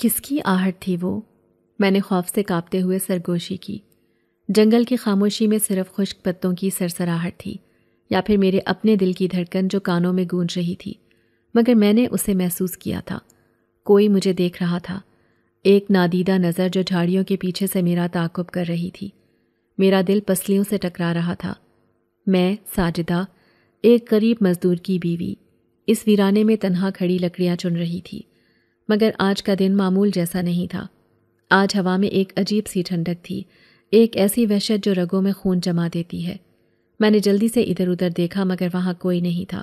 کس کی آہٹ تھی وہ؟ میں نے خوف سے کانپتے ہوئے سرگوشی کی۔ جنگل کی خاموشی میں صرف خشک پتوں کی سرسراہٹ تھی، یا پھر میرے اپنے دل کی دھڑکن جو کانوں میں گونج رہی تھی، مگر میں نے اسے محسوس کیا تھا۔ کوئی مجھے دیکھ رہا تھا، ایک نادیدہ نظر جو جھاڑیوں کے پیچھے سے میرا تعاقب کر رہی تھی۔ میرا دل پسلیوں سے ٹکرا رہا تھا۔ میں ساجدہ، ایک غریب مزدور کی بیوی، اس ویرانے میں تنہا کھڑی لکڑیاں چن رہی تھی، مگر آج کا دن معمول جیسا نہیں تھا۔ آج ہوا میں ایک عجیب سی ٹھنڈک تھی، ایک ایسی وحشت جو رگوں میں خون جما دیتی ہے۔ میں نے جلدی سے ادھر ادھر دیکھا مگر وہاں کوئی نہیں تھا،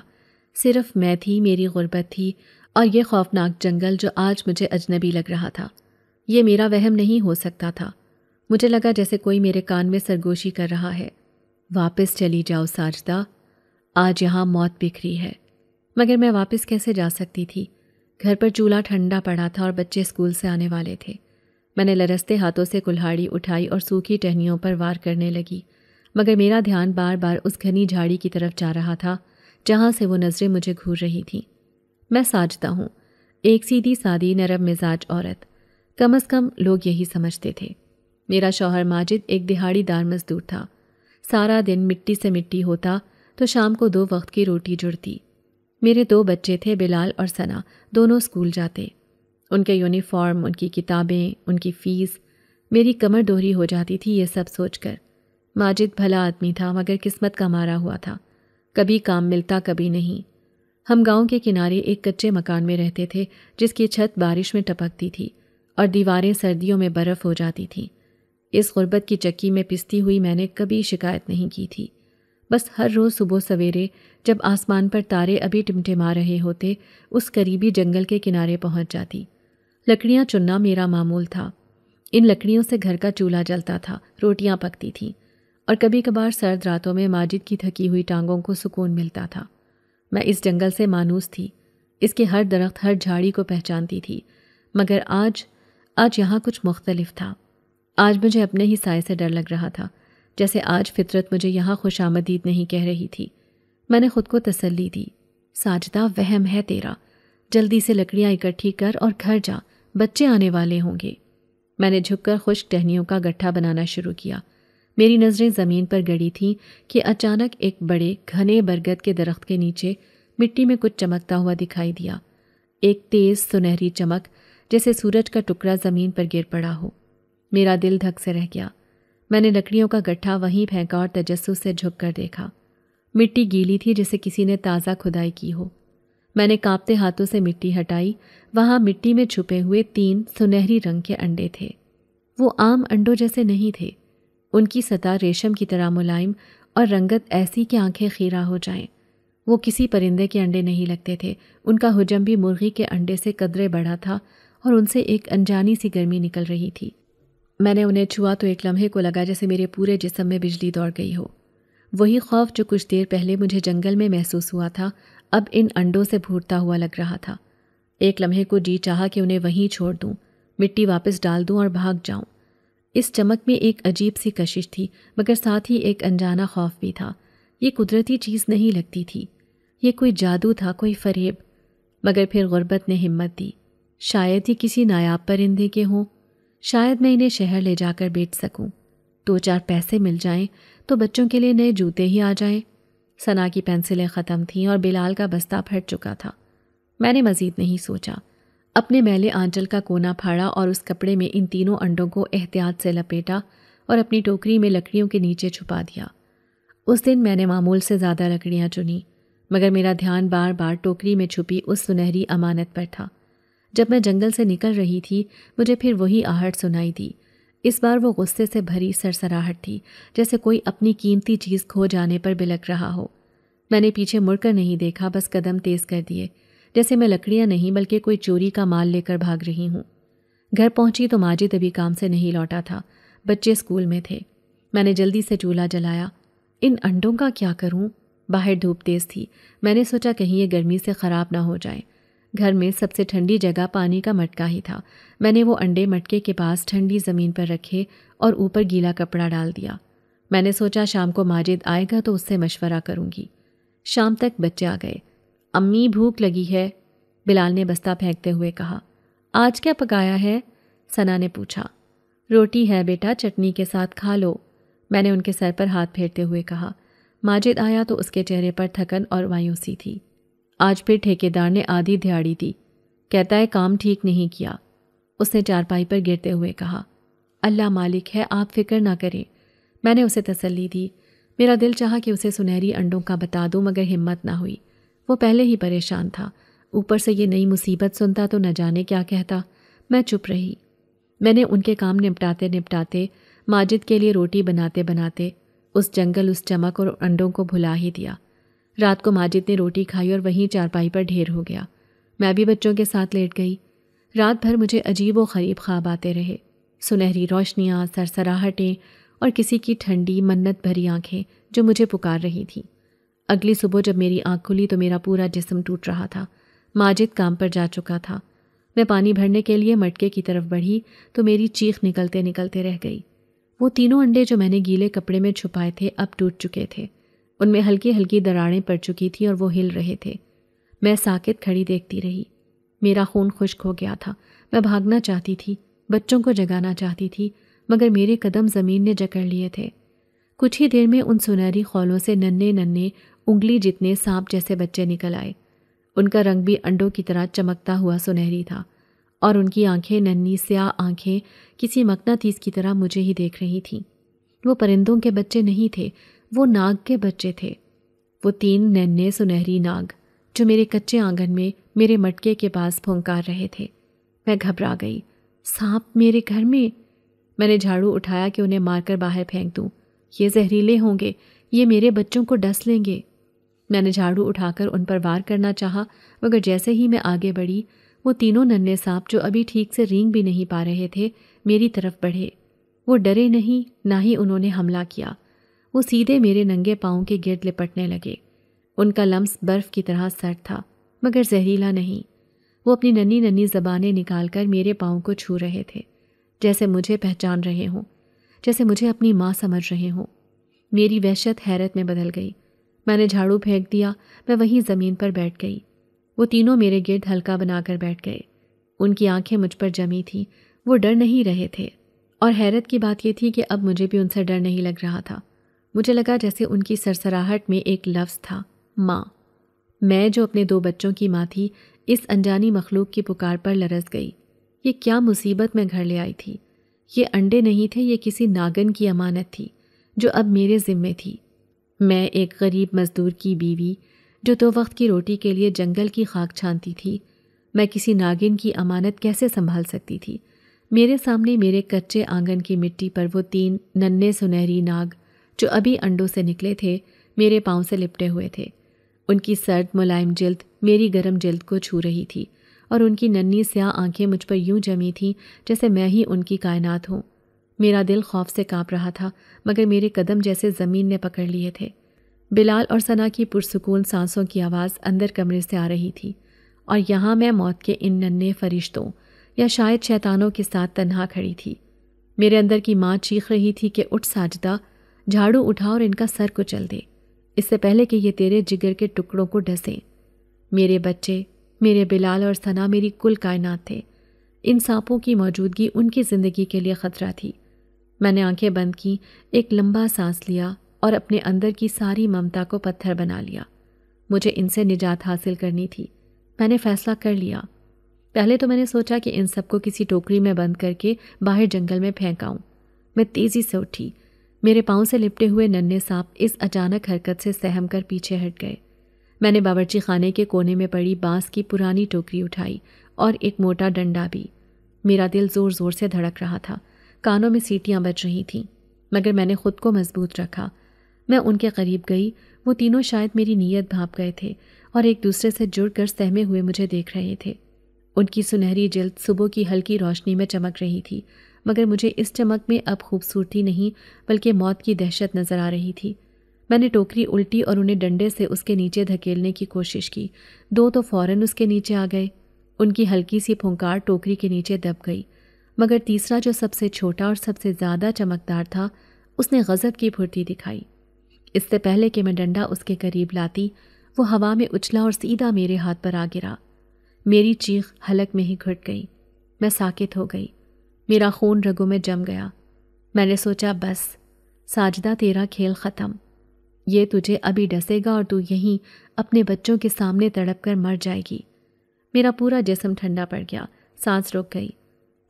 صرف میں تھی، میری غربت تھی اور یہ خوفناک جنگل جو آج مجھے اجنبی لگ رہا تھا۔ یہ میرا وہم نہیں ہو سکتا تھا۔ مجھے لگا جیسے کوئی میرے کان میں سرگوشی کر رہا ہے، واپس چلی جاؤ ساجدہ، آج یہاں موت بکھری ہے۔ مگر میں واپس کیسے جا سکتی تھی؟ گھر پر چولہا ٹھنڈا پڑا تھا اور بچے اسکول سے آنے والے تھے۔ میں نے لرزتے ہاتھوں سے کلہاڑی اٹھائی اور سوکھی ٹہنیوں پر وار کرنے لگی، مگر میرا دھیان بار بار اس گھنی جھاڑی کی طرف جا رہا تھا جہاں سے وہ نظریں مجھے گھور رہی تھیں۔ میں ساجدہ ہوں، ایک سیدھی سادی نرم مزاج عورت، کم از کم لوگ یہی سمجھتے تھے۔ میرا شوہر ماجد ایک دہاڑی دار مزدور تھا، سارا دن مٹی سے مٹی ہوتا تو شام کو 2 وقت کی روٹی جڑتی۔ میرے 2 بچے تھے، بلال اور ثنا، دونوں اسکول جاتے۔ ان کے یونیفارم، ان کی کتابیں، ان کی فیس، میری کمر دوہری ہو جاتی تھی یہ سب سوچ کر۔ ماجد بھلا آدمی تھا مگر قسمت کا مارا ہوا تھا، کبھی کام ملتا کبھی نہیں۔ ہم گاؤں کے کنارے ایک کچے مکان میں رہتے تھے جس کی چھت بارش میں ٹپکتی تھی اور دیواریں سردیوں میں برف ہو جاتی تھیں۔ اس غربت کی چکی میں پستی ہوئی میں نے کبھی شکایت نہیں کی تھی۔ بس ہر روز صبح سویرے جب آسمان پر تارے ابھی ٹمٹما رہے ہوتے، اس قریبی جنگل کے کنارے پہنچ جاتی۔ لکڑیاں چننا میرا معمول تھا۔ ان لکڑیوں سے گھر کا چولہا جلتا تھا، روٹیاں پکتی تھیں، اور کبھی کبھار سرد راتوں میں ماجد کی تھکی ہوئی ٹانگوں کو سکون ملتا تھا۔ میں اس جنگل سے مانوس تھی، اس کے ہر درخت، ہر جھاڑی کو پہچانتی تھی، مگر آج یہاں کچھ مختلف تھا۔ آج مجھے اپنے ہی سائے سے ڈر لگ رہا تھا، جیسے آج فطرت مجھے یہاں خوش آمدید نہیں کہہ رہی تھی۔ میں نے خود کو تسلی دی، ساجدہ وہم ہے تیرا، جلدی سے لکڑیاں اکٹھی کر اور گھر جا، بچے آنے والے ہوں گے۔ میں نے جھک کر خشک ٹہنیوں کا گٹھا بنانا شروع کیا۔ میری نظریں زمین پر گڑی تھیں کہ اچانک ایک بڑے گھنے برگد کے درخت کے نیچے مٹی میں کچھ چمکتا ہوا دکھائی دیا، ایک تیز سنہری چمک جیسے سورج کا ٹکڑا زمین پر گر پڑا ہو۔ میرا دل دھک سے رہ گیا۔ میں نے لکڑیوں کا گٹھا وہیں پھینکا اور تجسس سے جھک کر دیکھا۔ مٹی گیلی تھی جیسے کسی نے تازہ کھدائی کی ہو۔ میں نے کانپتے ہاتھوں سے مٹی ہٹائی، وہاں مٹی میں چھپے ہوئے 3 سنہری رنگ کے انڈے تھے۔ وہ عام انڈوں جیسے نہیں تھے، ان کی سطح ریشم کی طرح ملائم اور رنگت ایسی کہ آنکھیں خیرہ ہو جائیں۔ وہ کسی پرندے کے انڈے نہیں لگتے تھے، ان کا حجم بھی مرغی کے انڈے سے قدرے بڑا تھا اور ان سے ایک انجانی سی گرمی نکل رہی تھی۔ میں نے انہیں چھوا تو ایک لمحے کو لگا جیسے میرے پورے جسم میں بجلی دوڑ گئی ہو۔ وہی خوف جو کچھ دیر پہلے مجھے جنگل میں محسوس ہوا تھا، اب ان انڈوں سے پھوٹتا ہوا لگ رہا تھا۔ ایک لمحے کو جی چاہا کہ انہیں وہیں چھوڑ دوں، مٹی واپس ڈال دوں اور بھاگ جاؤں۔ اس چمک میں ایک عجیب سی کشش تھی، مگر ساتھ ہی ایک انجانا خوف بھی تھا۔ یہ قدرتی چیز نہیں لگتی تھی، یہ کوئی جادو تھا، کوئی فریب۔ مگر پھر غربت نے ہمت دی، شاید یہ کسی نایاب پرندے کے ہوں، شاید میں انہیں شہر لے جا کر بیچ سکوں، 2-4 پیسے مل جائیں تو بچوں کے لیے نئے جوتے ہی آ جائیں۔ ثنا کی پینسلیں ختم تھیں اور بلال کا بستہ پھٹ چکا تھا۔ میں نے مزید نہیں سوچا، اپنے میلے آنچل کا کونا پھاڑا اور اس کپڑے میں ان 3 انڈوں کو احتیاط سے لپیٹا اور اپنی ٹوکری میں لکڑیوں کے نیچے چھپا دیا۔ اس دن میں نے معمول سے زیادہ لکڑیاں چنیں، مگر میرا دھیان بار بار ٹوکری میں چھپی اس سنہری امانت پر تھا۔ جب میں جنگل سے نکل رہی تھی، مجھے پھر وہی آہٹ سنائی دی۔ اس بار وہ غصے سے بھری سرسراہٹ تھی، جیسے کوئی اپنی قیمتی چیز کھو جانے پر بلک رہا ہو۔ میں نے پیچھے مڑ کر نہیں دیکھا، بس قدم تیز کر دیے، جیسے میں لکڑیاں نہیں بلکہ کوئی چوری کا مال لے کر بھاگ رہی ہوں۔ گھر پہنچی تو ماجد ابھی کام سے نہیں لوٹا تھا، بچے اسکول میں تھے۔ میں نے جلدی سے چولہا جلایا۔ ان انڈوں کا کیا کروں؟ باہر دھوپ تیز تھی، میں نے سوچا کہیں یہ گرمی سے خراب نہ ہو جائیں۔ گھر میں سب سے ٹھنڈی جگہ پانی کا مٹکا ہی تھا۔ میں نے وہ انڈے مٹکے کے پاس ٹھنڈی زمین پر رکھے اور اوپر گیلا کپڑا ڈال دیا۔ میں نے سوچا شام کو ماجد آئے گا تو اس سے مشورہ کروں گی۔ شام تک بچے آ گئے۔ امی بھوک لگی ہے، بلال نے بستہ پھینکتے ہوئے کہا۔ آج کیا پکایا ہے؟ ثنا نے پوچھا۔ روٹی ہے بیٹا، چٹنی کے ساتھ کھا لو، میں نے ان کے سر پر ہاتھ پھیرتے ہوئے کہا۔ ماجد آیا تو اس کے چہرے پر تھکن اور مایوسی تھی۔ آج پھر ٹھیکیدار نے آدھی دھیاڑی دی، کہتا ہے کام ٹھیک نہیں کیا، اس نے چارپائی پر گرتے ہوئے کہا۔ اللہ مالک ہے، آپ فکر نہ کریں، میں نے اسے تسلی دی۔ میرا دل چاہا کہ اسے سنہری انڈوں کا بتا دوں، مگر ہمت نہ ہوئی۔ وہ پہلے ہی پریشان تھا، اوپر سے یہ نئی مصیبت سنتا تو نہ جانے کیا کہتا۔ میں چپ رہی۔ میں نے ان کے کام نپٹاتے نپٹاتے، ماجد کے لیے روٹی بناتے بناتے اس جنگل، اس چمک اور انڈوں کو بھلا ہی دیا۔ رات کو ماجد نے روٹی کھائی اور وہیں چارپائی پر ڈھیر ہو گیا۔ میں بھی بچوں کے ساتھ لیٹ گئی۔ رات بھر مجھے عجیب و غریب خواب آتے رہے، سنہری روشنیاں، سرسراہٹیں اور کسی کی ٹھنڈی منت بھری آنکھیں جو مجھے پکار رہی تھیں۔ اگلی صبح جب میری آنکھ کھلی تو میرا پورا جسم ٹوٹ رہا تھا۔ ماجد کام پر جا چکا تھا۔ میں پانی بھرنے کے لیے مٹکے کی طرف بڑھی تو میری چیخ نکلتے نکلتے رہ گئی۔ وہ تینوں انڈے جو میں نے گیلے کپڑے میں چھپائے تھے اب ٹوٹ چکے تھے، ان میں ہلکی ہلکی دراڑیں پڑ چکی تھیں اور وہ ہل رہے تھے۔ میں ساکت کھڑی دیکھتی رہی۔ میرا خون خشک ہو گیا تھا۔ میں بھاگنا چاہتی تھی، بچوں کو جگانا چاہتی تھی، مگر میرے قدم زمین نے جکڑ لیے تھے۔ کچھ ہی دیر میں ان سنہری خولوں سے ننھے ننھے انگلی جتنے سانپ جیسے بچے نکل آئے۔ ان کا رنگ بھی انڈوں کی طرح چمکتا ہوا سنہری تھا، اور ان کی آنکھیں، ننھی سیاہ آنکھیں، کسی مقناطیس کی طرح مجھے ہی دیکھ رہی تھیں۔ وہ پرندوں کے بچے نہیں تھے، وہ ناگ کے بچے تھے، وہ 3 ننھے سنہری ناگ جو میرے کچے آنگن میں میرے مٹکے کے پاس پھونکار رہے تھے۔ میں گھبرا گئی۔ سانپ میرے گھر میں؟ میں نے جھاڑو اٹھایا کہ انہیں مار کر باہر پھینک دوں۔ یہ زہریلے ہوں گے، یہ میرے بچوں کو ڈس لیں گے۔ میں نے جھاڑو اٹھا کر ان پر وار کرنا چاہا، مگر جیسے ہی میں آگے بڑھی، وہ تینوں ننھے سانپ جو ابھی ٹھیک سے رینگ بھی نہیں پا رہے تھے، میری طرف بڑھے۔ وہ ڈرے نہیں، نہ ہی انہوں نے حملہ کیا۔ وہ سیدھے میرے ننگے پاؤں کے گرد لپٹنے لگے۔ ان کا لمس برف کی طرح سرد تھا، مگر زہریلا نہیں۔ وہ اپنی ننھی ننھی زبانیں نکال کر میرے پاؤں کو چھو رہے تھے، جیسے مجھے پہچان رہے ہوں، جیسے مجھے اپنی ماں سمجھ رہے ہوں۔ میری وحشت حیرت میں بدل گئی۔ میں نے جھاڑو پھینک دیا، میں وہیں زمین پر بیٹھ گئی۔ وہ تینوں میرے گرد حلقہ بنا کر بیٹھ گئے۔ ان کی آنکھیں مجھ پر جمی تھیں، وہ ڈر نہیں رہے تھے، اور حیرت کی بات یہ تھی کہ اب مجھے بھی ان سے ڈر نہیں لگ رہا تھا۔ مجھے لگا جیسے ان کی سرسراہٹ میں ایک لفظ تھا، ماں۔ میں جو اپنے 2 بچوں کی ماں تھی، اس انجانی مخلوق کی پکار پر لرز گئی۔ یہ کیا مصیبت میں گھر لے آئی تھی؟ یہ انڈے نہیں تھے، یہ کسی ناگن کی امانت تھی جو اب میرے ذمے تھی۔ میں ایک غریب مزدور کی بیوی جو 2 وقت کی روٹی کے لیے جنگل کی خاک چھانتی تھی، میں کسی ناگن کی امانت کیسے سنبھال سکتی تھی؟ میرے سامنے میرے کچے آنگن کی مٹی پر وہ 3 ننھے سنہری ناگ جو ابھی انڈوں سے نکلے تھے، میرے پاؤں سے لپٹے ہوئے تھے۔ ان کی سرد ملائم جلد میری گرم جلد کو چھو رہی تھی، اور ان کی ننھی سیاہ آنکھیں مجھ پر یوں جمی تھیں جیسے میں ہی ان کی کائنات ہوں۔ میرا دل خوف سے کانپ رہا تھا، مگر میرے قدم جیسے زمین نے پکڑ لیے تھے۔ بلال اور ثنا کی پرسکون سانسوں کی آواز اندر کمرے سے آ رہی تھی، اور یہاں میں موت کے ان ننھے فرشتوں یا شاید شیطانوں کے ساتھ تنہا کھڑی تھی۔ میرے اندر کی ماں چیخ رہی تھی کہ اٹھ ساجدہ، جھاڑو اٹھا اور ان کا سر کچل دے، اس سے پہلے کہ یہ تیرے جگر کے ٹکڑوں کو ڈسیں۔ میرے بچے، میرے بلال اور ثنا میری کل کائنات تھے۔ ان سانپوں کی موجودگی ان کی زندگی کے لیے خطرہ تھی۔ میں نے آنکھیں بند کی، ایک لمبا سانس لیا اور اپنے اندر کی ساری ممتا کو پتھر بنا لیا۔ مجھے ان سے نجات حاصل کرنی تھی۔ میں نے فیصلہ کر لیا۔ پہلے تو میں نے سوچا کہ ان سب کو کسی ٹوکری میں بند کر کے باہر جنگل میں پھینکاؤں۔ میں تیزی سے اٹھی۔ میرے پاؤں سے لپٹے ہوئے ننھے سانپ اس اچانک حرکت سے سہم کر پیچھے ہٹ گئے۔ میں نے باورچی خانے کے کونے میں پڑی بانس کی پرانی ٹوکری اٹھائی اور ایک موٹا ڈنڈا بھی۔ میرا دل زور زور سے دھڑک رہا تھا، کانوں میں سیٹیاں بج رہی تھیں، مگر میں نے خود کو مضبوط رکھا۔ میں ان کے قریب گئی۔ وہ تینوں شاید میری نیت بھانپ گئے تھے اور ایک دوسرے سے جڑ کر سہمے ہوئے مجھے دیکھ رہے تھے۔ ان کی سنہری جلد صبح کی ہلکی روشنی میں چمک رہی تھی، مگر مجھے اس چمک میں اب خوبصورتی نہیں بلکہ موت کی دہشت نظر آ رہی تھی۔ میں نے ٹوکری الٹی اور انہیں ڈنڈے سے اس کے نیچے دھکیلنے کی کوشش کی۔ 2 تو فوراً اس کے نیچے آ گئے۔ ان کی ہلکی سی پھونکار ٹوکری کے نیچے دب گئی، مگر تیسرا جو سب سے چھوٹا اور سب سے زیادہ چمکدار تھا، اس نے غضب کی پھرتی دکھائی۔ اس سے پہلے کہ میں ڈنڈا اس کے قریب لاتی، وہ ہوا میں اچھلا اور سیدھا میرے ہاتھ پر آ گرا۔ میری چیخ حلق میں ہی گھٹ گئی۔ میں ساکت ہو گئی، میرا خون رگوں میں جم گیا۔ میں نے سوچا بس ساجدہ، تیرا کھیل ختم، یہ تجھے ابھی ڈسے گا اور تو یہیں اپنے بچوں کے سامنے تڑپ کر مر جائے گی۔ میرا پورا جسم ٹھنڈا پڑ گیا، سانس رک گئی۔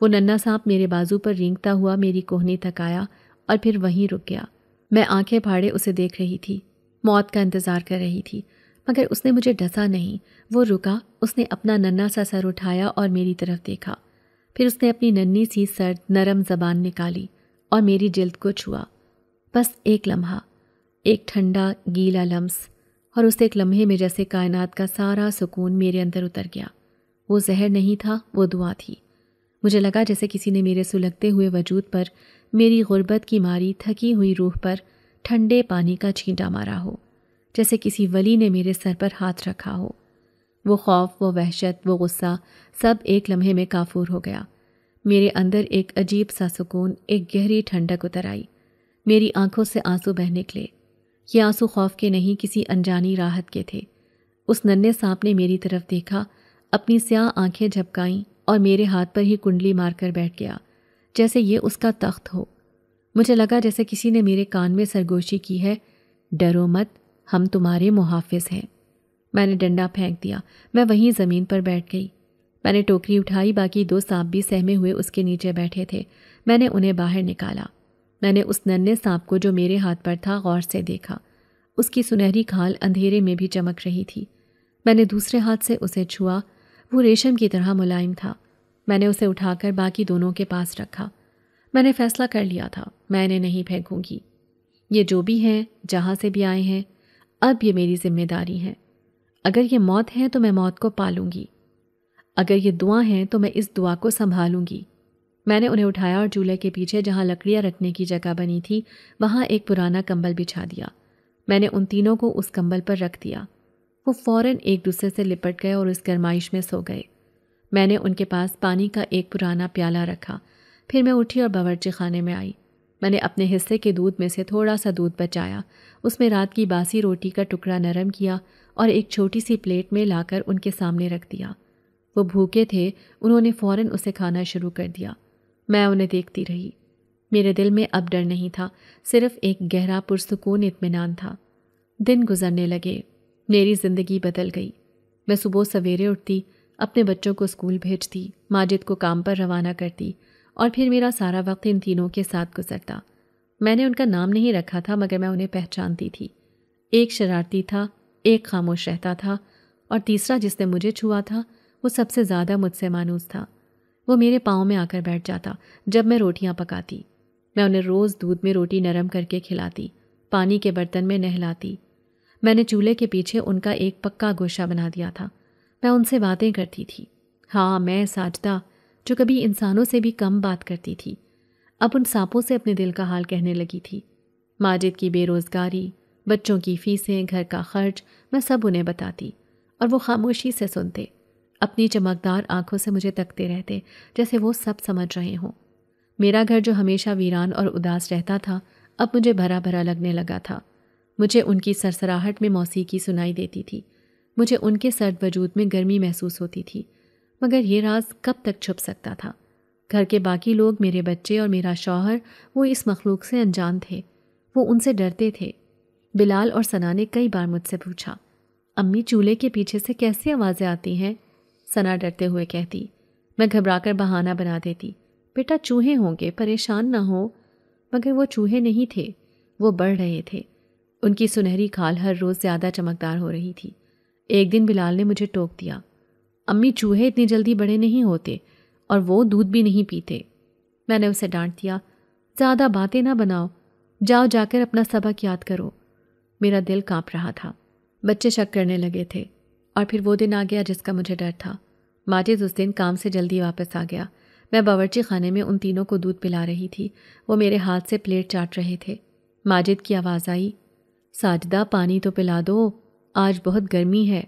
وہ ننھا سانپ میرے بازو پر رینگتا ہوا میری کوہنی تک آیا اور پھر وہیں رک گیا۔ میں آنکھیں پھاڑے اسے دیکھ رہی تھی، موت کا انتظار کر رہی تھی، مگر اس نے مجھے ڈسا نہیں۔ وہ رکا، اس نے اپنا ننھا سا سر اٹھایا اور میری طرف دیکھا، پھر اس نے اپنی ننھی سی سرد نرم زبان نکالی اور میری جلد کو چھوا۔ بس ایک لمحہ، ایک ٹھنڈا گیلا لمس، اور اس ایک لمحے میں جیسے کائنات کا سارا سکون میرے اندر اتر گیا۔ وہ زہر نہیں تھا، وہ دعا تھی۔ مجھے لگا جیسے کسی نے میرے سلگتے ہوئے وجود پر، میری غربت کی ماری تھکی ہوئی روح پر ٹھنڈے پانی کا چھینٹا مارا ہو، جیسے کسی ولی نے میرے سر پر ہاتھ رکھا ہو۔ وہ خوف، وہ وحشت، وہ غصہ، سب ایک لمحے میں کافور ہو گیا۔ میرے اندر ایک عجیب سا سکون، ایک گہری ٹھنڈک اتر آئی۔ میری آنکھوں سے آنسو بہہ نکلے۔ یہ آنسو خوف کے نہیں، کسی انجانی راحت کے تھے۔ اس ننھے سانپ نے میری طرف دیکھا، اپنی سیاہ آنکھیں جھپکائیں اور میرے ہاتھ پر ہی کنڈلی مار کر بیٹھ گیا، جیسے یہ اس کا تخت ہو۔ مجھے لگا جیسے کسی نے میرے کان میں سرگوشی کی ہے، ڈرو مت، ہم تمہارے محافظ ہیں۔ میں نے ڈنڈا پھینک دیا، میں وہیں زمین پر بیٹھ گئی۔ میں نے ٹوکری اٹھائی، باقی 2 سانپ بھی سہمے ہوئے اس کے نیچے بیٹھے تھے۔ میں نے انہیں باہر نکالا۔ میں نے اس ننھے سانپ کو جو میرے ہاتھ پر تھا غور سے دیکھا۔ اس کی سنہری کھال اندھیرے میں بھی چمک رہی تھی۔ میں نے دوسرے ہاتھ سے اسے چھوا، وہ ریشم کی طرح ملائم تھا۔ میں نے اسے اٹھا کر باقی دونوں کے پاس رکھا۔ میں نے فیصلہ کر لیا تھا، میں انہیں نہیں پھینکوں گی۔ یہ جو بھی ہیں، جہاں سے بھی آئے ہیں، اب یہ میری ذمہ داری ہے۔ اگر یہ موت ہے تو میں موت کو پالوں گی، اگر یہ دعا ہیں تو میں اس دعا کو سنبھالوں گی۔ میں نے انہیں اٹھایا اور چولہے کے پیچھے جہاں لکڑیاں رکھنے کی جگہ بنی تھی وہاں ایک پرانا کمبل بچھا دیا۔ میں نے ان تینوں کو اس کمبل پر رکھ دیا۔ وہ فوراً ایک دوسرے سے لپٹ گئے اور اس گرمائش میں سو گئے۔ میں نے ان کے پاس پانی کا ایک پرانا پیالہ رکھا، پھر میں اٹھی اور باورچی خانے میں آئی۔ میں نے اپنے حصے کے دودھ میں سے تھوڑا سا دودھ بچایا، اس میں رات کی باسی روٹی کا ٹکڑا نرم کیا اور ایک چھوٹی سی پلیٹ میں لا کر ان کے سامنے رکھ دیا۔ وہ بھوکے تھے، انہوں نے فوراً اسے کھانا شروع کر دیا۔ میں انہیں دیکھتی رہی۔ میرے دل میں اب ڈر نہیں تھا، صرف ایک گہرا پرسکون اطمینان تھا۔ دن گزرنے لگے، میری زندگی بدل گئی۔ میں صبح سویرے اٹھتی، اپنے بچوں کو اسکول بھیجتی، ماجد کو کام پر روانہ کرتی، اور پھر میرا سارا وقت ان تینوں کے ساتھ گزرتا۔ میں نے ان کا نام نہیں رکھا تھا مگر میں انہیں پہچانتی تھی۔ ایک شرارتی تھا، ایک خاموش رہتا تھا، اور تیسرا جس نے مجھے چھوا تھا وہ سب سے زیادہ مجھ سے مانوس تھا۔ وہ میرے پاؤں میں آ کر بیٹھ جاتا جب میں روٹیاں پکاتی۔ میں انہیں روز دودھ میں روٹی نرم کر کے کھلاتی، پانی کے برتن میں نہلاتی۔ میں نے چولہے کے پیچھے ان کا ایک پکا گوشہ بنا دیا تھا۔ میں ان سے باتیں کرتی تھی۔ ہاں، میں ساجدہ، جو کبھی انسانوں سے بھی کم بات کرتی تھی، اب ان سانپوں سے اپنے دل کا حال کہنے لگی تھی۔ ماجد کی بے روزگاری، بچوں کی فیسیں، گھر کا خرچ، میں سب انہیں بتاتی، اور وہ خاموشی سے سنتے، اپنی چمکدار آنکھوں سے مجھے تکتے رہتے جیسے وہ سب سمجھ رہے ہوں۔ میرا گھر جو ہمیشہ ویران اور اداس رہتا تھا اب مجھے بھرا بھرا لگنے لگا تھا۔ مجھے ان کی سرسراہٹ میں موسیقی سنائی دیتی تھی، مجھے ان کے سرد وجود میں گرمی محسوس ہوتی تھی، مگر یہ راز کب تک چھپ سکتا تھا؟ گھر کے باقی لوگ، میرے بچے اور میرا شوہر، وہ اس مخلوق سے انجان تھے، وہ ان سے ڈرتے تھے۔ بلال اور ثنا نے کئی بار مجھ سے پوچھا، امی چولہے کے پیچھے سے کیسی آوازیں آتی ہیں؟ ثنا ڈرتے ہوئے کہتی۔ میں گھبرا کر بہانہ بنا دیتی، بیٹا چوہے ہوں گے، پریشان نہ ہو۔ مگر وہ چوہے نہیں تھے، وہ بڑھ رہے تھے۔ ان کی سنہری کھال ہر روز زیادہ چمکدار ہو رہی تھی۔ ایک دن بلال نے مجھے ٹوک دیا، امی چوہے اتنی جلدی بڑے نہیں ہوتے، اور وہ دودھ بھی نہیں پیتے۔ میں نے اسے ڈانٹ دیا، زیادہ باتیں نہ بناؤ، جاؤ جا کر اپنا سبق یاد کرو۔ میرا دل کانپ رہا تھا۔ بچے شک کرنے لگے تھے، اور پھر وہ دن آ گیا جس کا مجھے ڈر تھا۔ ماجد اس دن کام سے جلدی واپس آ گیا۔ میں باورچی خانے میں ان تینوں کو دودھ پلا رہی تھی، وہ میرے ہاتھ سے پلیٹ چاٹ رہے تھے۔ ماجد کی آواز آئی، ساجدہ پانی تو پلا دو، آج بہت گرمی ہے۔